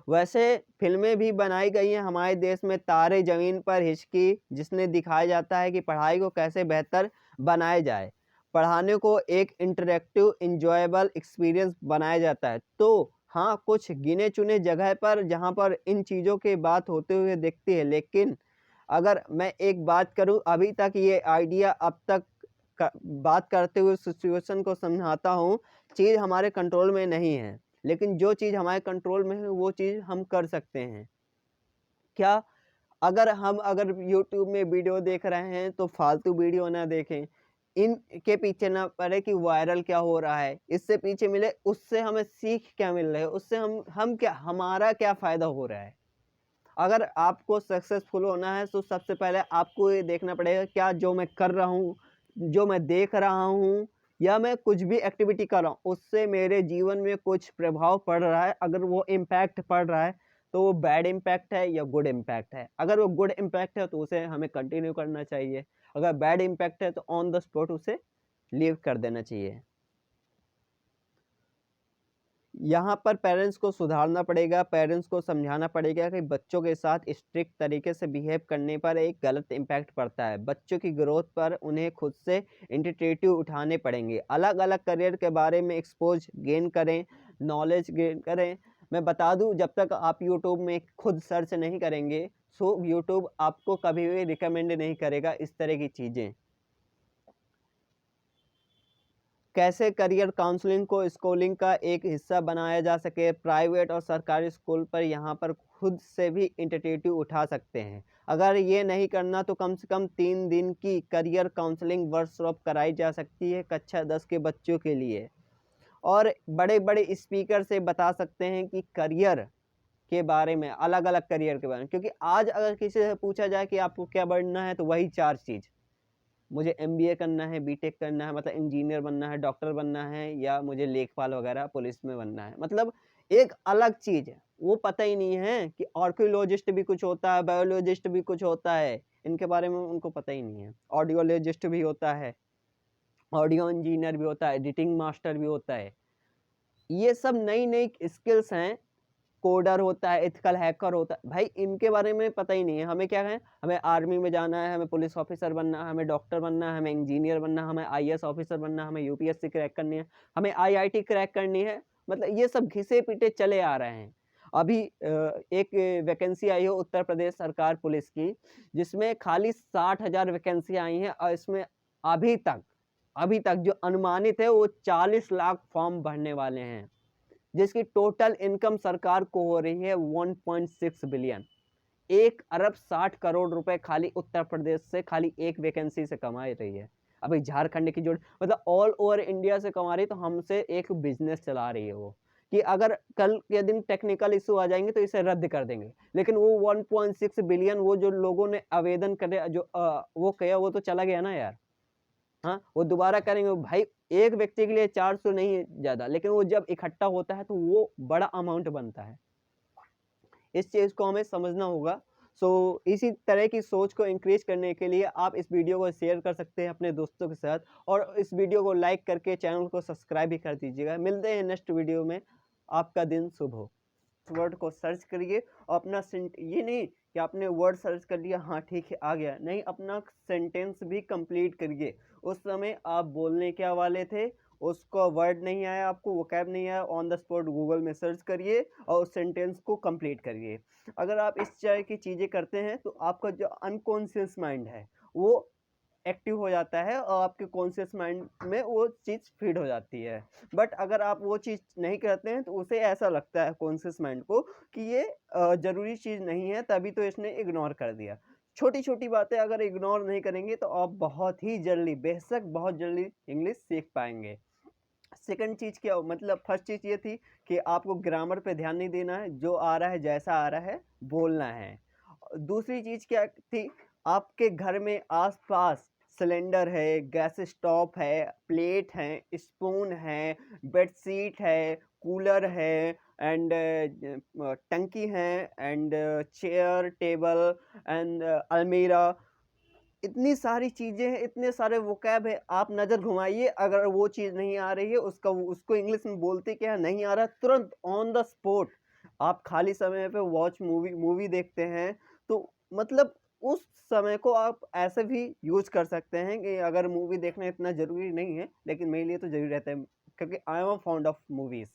वैसे फिल्में भी बनाई गई हैं हमारे देश में, तारे ज़मीन पर, हिचकी, जिसने दिखाया जाता है कि पढ़ाई को कैसे बेहतर बनाया जाए, पढ़ाने को एक इंटरेक्टिव इंजॉयबल एक्सपीरियंस बनाया जाता है। तो हाँ, कुछ गिने चुने जगह पर जहाँ पर इन चीज़ों की बात होते हुए दिखती है, लेकिन अगर मैं एक बात करूँ, अभी तक ये आइडिया अब तक बात करते हुए सिचुएशन को समझाता हूँ, चीज़ हमारे कंट्रोल में नहीं है। लेकिन जो चीज़ हमारे कंट्रोल में है वो चीज़ हम कर सकते हैं। क्या? अगर यूट्यूब में वीडियो देख रहे हैं तो फालतू वीडियो ना देखें, इनके पीछे ना पड़े कि वायरल क्या हो रहा है, इससे पीछे मिले उससे हमें सीख क्या मिल रहा है, उससे हम क्या, हमारा क्या फ़ायदा हो रहा है। अगर आपको सक्सेसफुल होना है तो सबसे पहले आपको ये देखना पड़ेगा क्या जो मैं कर रहा हूँ, जो मैं देख रहा हूँ या मैं कुछ भी एक्टिविटी कर रहा हूँ उससे मेरे जीवन में कुछ प्रभाव पड़ रहा है। अगर वो इम्पैक्ट पड़ रहा है तो वो बैड इम्पैक्ट है या गुड इम्पैक्ट है। अगर वो गुड इम्पैक्ट है तो उसे हमें कंटिन्यू करना चाहिए, अगर बैड इम्पैक्ट है तो ऑन द स्पॉट उसे लीव कर देना चाहिए। यहाँ पर पेरेंट्स को सुधारना पड़ेगा, पेरेंट्स को समझाना पड़ेगा कि बच्चों के साथ स्ट्रिक्ट तरीके से बिहेव करने पर एक गलत इम्पैक्ट पड़ता है। बच्चों की ग्रोथ पर उन्हें खुद से इनिशिएटिव उठाने पड़ेंगे। अलग-अलग करियर के बारे में एक्सपोज़ गेन करें, नॉलेज गेन करें। मैं बता दूँ, जब तक आप यूट्यूब में खुद सर्च नहीं करेंगे, सो यूट्यूब आपको कभी भी रिकमेंड नहीं करेगा इस तरह की चीज़ें। कैसे करियर काउंसलिंग को स्कूलिंग का एक हिस्सा बनाया जा सके। प्राइवेट और सरकारी स्कूल पर यहाँ पर खुद से भी इनिशिएटिव उठा सकते हैं। अगर ये नहीं करना तो कम से कम 3 दिन की करियर काउंसलिंग वर्कशॉप कराई जा सकती है कक्षा 10 के बच्चों के लिए। और बड़े-बड़े स्पीकर से बता सकते हैं कि करियर के बारे में, अलग-अलग करियर के बारे में, क्योंकि आज अगर किसी से पूछा जाए कि आपको क्या बनना है, तो वही 4 चीज़, मुझे एमबीए करना है, बीटेक करना है, मतलब इंजीनियर बनना है, डॉक्टर बनना है, या मुझे लेखपाल वगैरह पुलिस में बनना है। मतलब एक अलग चीज़ है, वो पता ही नहीं है कि आर्कियोलॉजिस्ट भी कुछ होता है, बायोलॉजिस्ट भी कुछ होता है, इनके बारे में उनको पता ही नहीं है। ऑडियोलॉजिस्ट भी होता है, ऑडियो इंजीनियर भी होता है, एडिटिंग मास्टर भी होता है। ये सब नई-नई स्किल्स हैं। कोडर होता है, एथिकल हैकर होता है, भाई इनके बारे में पता ही नहीं है। हमें क्या है, हमें आर्मी में जाना है, हमें पुलिस ऑफिसर बनना है, हमें डॉक्टर बनना है, हमें इंजीनियर बनना है, हमें आईएएस ऑफिसर बनना है, हमें यूपीएससी क्रैक करनी है, हमें आईआईटी क्रैक करनी है। मतलब ये सब घिसे-पिटे चले आ रहे हैं। अभी एक वैकेंसी आई है उत्तर प्रदेश सरकार पुलिस की, जिसमें खाली 60,000 वैकेंसी आई हैं, और इसमें अभी तक अभी तक जो अनुमानित है वो 40 लाख फॉर्म भरने वाले हैं, जिसकी टोटल इनकम सरकार को हो रही है 1.6 बिलियन। 1 अरब 60 करोड़ रुपए खाली उत्तर प्रदेश से खाली एक वैकेंसी से कमा रही है। अभी झारखंड की जोड़, मतलब ऑल ओवर इंडिया से कमा रही है, तो हमसे एक बिजनेस चला रही है वो, कि अगर कल के दिन टेक्निकल इशू आ जाएंगे तो इसे रद्द कर देंगे। लेकिन वो 1.6 बिलियन, वो जो लोगों ने आवेदन करे, जो वो किया, वो तो चला गया ना यार। हाँ, वो दोबारा करेंगे भाई। एक व्यक्ति के लिए 400 नहीं है ज़्यादा, लेकिन वो जब इकट्ठा होता है तो वो बड़ा अमाउंट बनता है। इस चीज़ को हमें समझना होगा। सो इसी तरह की सोच को इंक्रीज़ करने के लिए आप इस वीडियो को शेयर कर सकते हैं अपने दोस्तों के साथ, और इस वीडियो को लाइक करके चैनल को सब्सक्राइब भी कर दीजिएगा। मिलते हैं नेक्स्ट वीडियो में। आपका दिन शुभ हो। वर्ड को सर्च करिए, और अपना ये नहीं कि आपने वर्ड सर्च कर लिया, हाँ ठीक है आ गया, नहीं, अपना सेंटेंस भी कंप्लीट करिए। उस समय आप बोलने क्या वाले थे, उसको वर्ड नहीं आया, आपको वोकैब नहीं आया, ऑन द स्पॉट गूगल में सर्च करिए और उस सेंटेंस को कंप्लीट करिए। अगर आप इस तरह की चीज़ें करते हैं तो आपका जो अनकॉन्शियस माइंड है वो एक्टिव हो जाता है, और आपके कॉन्शियस माइंड में वो चीज़ फीड हो जाती है। बट अगर आप वो चीज़ नहीं करते हैं तो उसे ऐसा लगता है कॉन्शियस माइंड को कि ये ज़रूरी चीज़ नहीं है, तभी तो इसने इग्नोर कर दिया। छोटी-छोटी बातें अगर इग्नोर नहीं करेंगे तो आप बहुत ही जल्दी, बेशक बहुत जल्दी इंग्लिश सीख पाएँगे। सेकंड चीज़ क्या, मतलब फर्स्ट चीज़ ये थी कि आपको ग्रामर पे ध्यान नहीं देना है, जो आ रहा है, जैसा आ रहा है, बोलना है। दूसरी चीज़ क्या थी, आपके घर में आस-पास सिलेंडर है, गैस स्टोव है, प्लेट हैं, स्पून है, बेडशीट है, कूलर है, एंड टंकी है, एंड चेयर, टेबल, एंड अलमीरा। इतनी सारी चीज़ें हैं, इतने सारे वोकैब है, आप नज़र घुमाइए, अगर वो चीज़ नहीं आ रही है, उसको इंग्लिश में बोलते क्या है, नहीं आ रहा, तुरंत ऑन द स्पॉट आप खाली समय पे वॉच मूवी देखते हैं, तो मतलब उस समय को आप ऐसे भी यूज़ कर सकते हैं कि अगर मूवी देखना इतना ज़रूरी नहीं है, लेकिन मेरे लिए तो ज़रूरी रहता है, क्योंकि I am a fond of movies.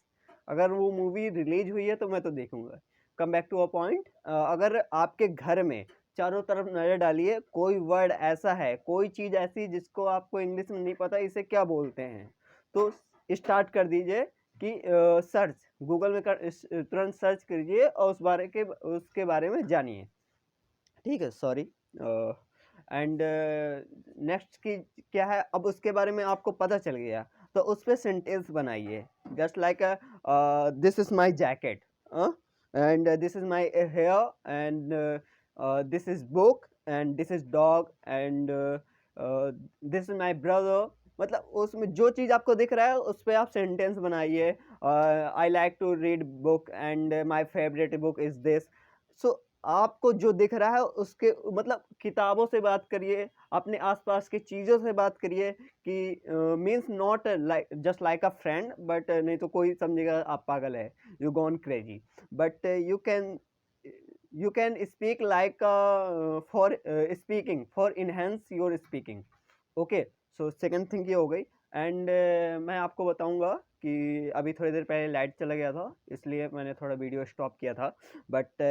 अगर वो मूवी रिलीज़ हुई है तो मैं तो देखूँगा। Come back to a point, अगर आपके घर में चारों तरफ नज़र डालिए, कोई वर्ड ऐसा है, कोई चीज़ ऐसी जिसको आपको इंग्लिश में नहीं पता इसे क्या बोलते हैं, तो स्टार्ट कर दीजिए कि सर्च गूगल में तुरंत सर्च कीजिए और उसके बारे में जानिए। ठीक है, सॉरी। एंड नेक्स्ट की क्या है, अब उसके बारे में आपको पता चल गया, तो उस पे सेंटेंस बनाइए, just like this is my jacket, and this is my hair, and this is book, and this is dog, and this is my brother. मतलब उसमें जो चीज़ आपको दिख रहा है उस पे आप सेंटेंस बनाइए। I like to read book, and my favourite book is this. So आपको जो दिख रहा है उसके मतलब किताबों से बात करिए, अपने आसपास की चीज़ों से बात करिए कि means not like just like a friend, but नहीं तो कोई समझेगा आप पागल है, you gone crazy, but you can speak like for speaking for enhance your speaking. Okay, so second thing ये हो गई। एंड मैं आपको बताऊंगा कि अभी थोड़ी देर पहले लाइट चला गया था, इसलिए मैंने थोड़ा वीडियो स्टॉप किया था, बट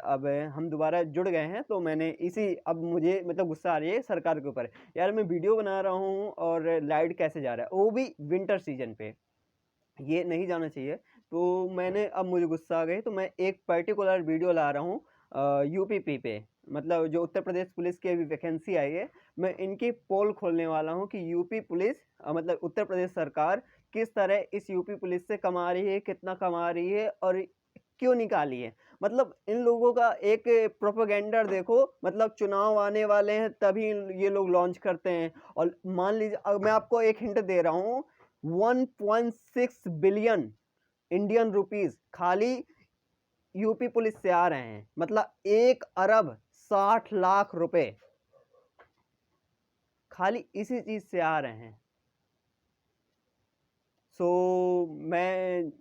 अब हम दोबारा जुड़ गए हैं, तो मैंने अब मुझे मतलब गुस्सा आ रही है सरकार के ऊपर, यार मैं वीडियो बना रहा हूँ और लाइट कैसे जा रहा है, वो भी विंटर सीजन पे, ये नहीं जाना चाहिए। तो मैंने अब मुझे गुस्सा आ गई, तो मैं एक पर्टिकुलर वीडियो ला रहा हूँ यूपीपी पे, मतलब जो उत्तर प्रदेश पुलिस की अभी वैकेंसी आई है, मैं इनकी पोल खोलने वाला हूँ कि यूपी पुलिस मतलब उत्तर प्रदेश सरकार किस तरह इस यूपी पुलिस से कमा रही है, कितना कमा रही है और क्यों निकाली है। मतलब इन लोगों का एक प्रोपेगेंडा देखो, मतलब चुनाव आने वाले हैं तभी ये लोग लॉन्च करते हैं। और मान लीजिए मैं आपको एक हिंट दे रहा हूँ, 1.6 बिलियन इंडियन रुपीस खाली यूपी पुलिस से आ रहे हैं, मतलब 1 अरब 60 लाख रुपए खाली इसी चीज से आ रहे हैं। मैं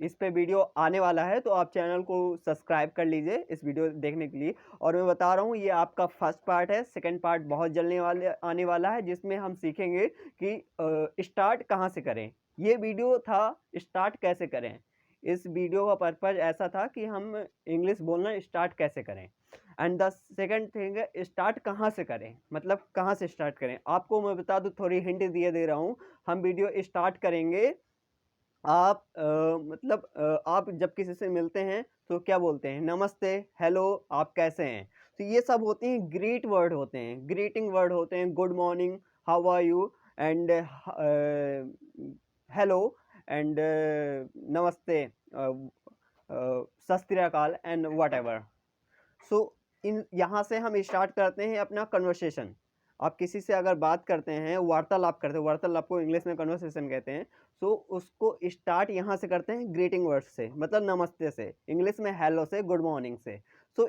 इस पे वीडियो आने वाला है, तो आप चैनल को सब्सक्राइब कर लीजिए इस वीडियो देखने के लिए। और मैं बता रहा हूँ ये आपका फर्स्ट पार्ट है, सेकंड पार्ट बहुत जल्दी आने वाला है, जिसमें हम सीखेंगे कि स्टार्ट कहाँ से करें। ये वीडियो था स्टार्ट कैसे करें, इस वीडियो का पर्पज ऐसा था कि हम इंग्लिश बोलना स्टार्ट कैसे करें। एंड द सेकंड थिंग है स्टार्ट कहाँ से करें, मतलब कहाँ से स्टार्ट करें। आपको मैं बता दूँ, थोड़ी हिंट दे रहा हूँ, हम वीडियो स्टार्ट करेंगे, आप आप जब किसी से मिलते हैं तो क्या बोलते हैं, नमस्ते, हेलो, आप कैसे हैं। तो ये सब होते हैं ग्रीट वर्ड होते हैं, ग्रीटिंग वर्ड होते हैं, good morning, how are you, and hello, and namaste, Sat Sri Akal, and whatever. So in यहाँ से हम स्टार्ट करते हैं अपना कन्वर्सेशन। आप किसी से अगर बात करते हैं, वार्तालाप करते हैं, वार्तालाप को इंग्लिश में कन्वर्सेशन कहते हैं, सो उसको स्टार्ट यहाँ से करते हैं ग्रीटिंग वर्ड्स से, मतलब नमस्ते से, इंग्लिश में हेलो से, गुड मॉर्निंग से। सो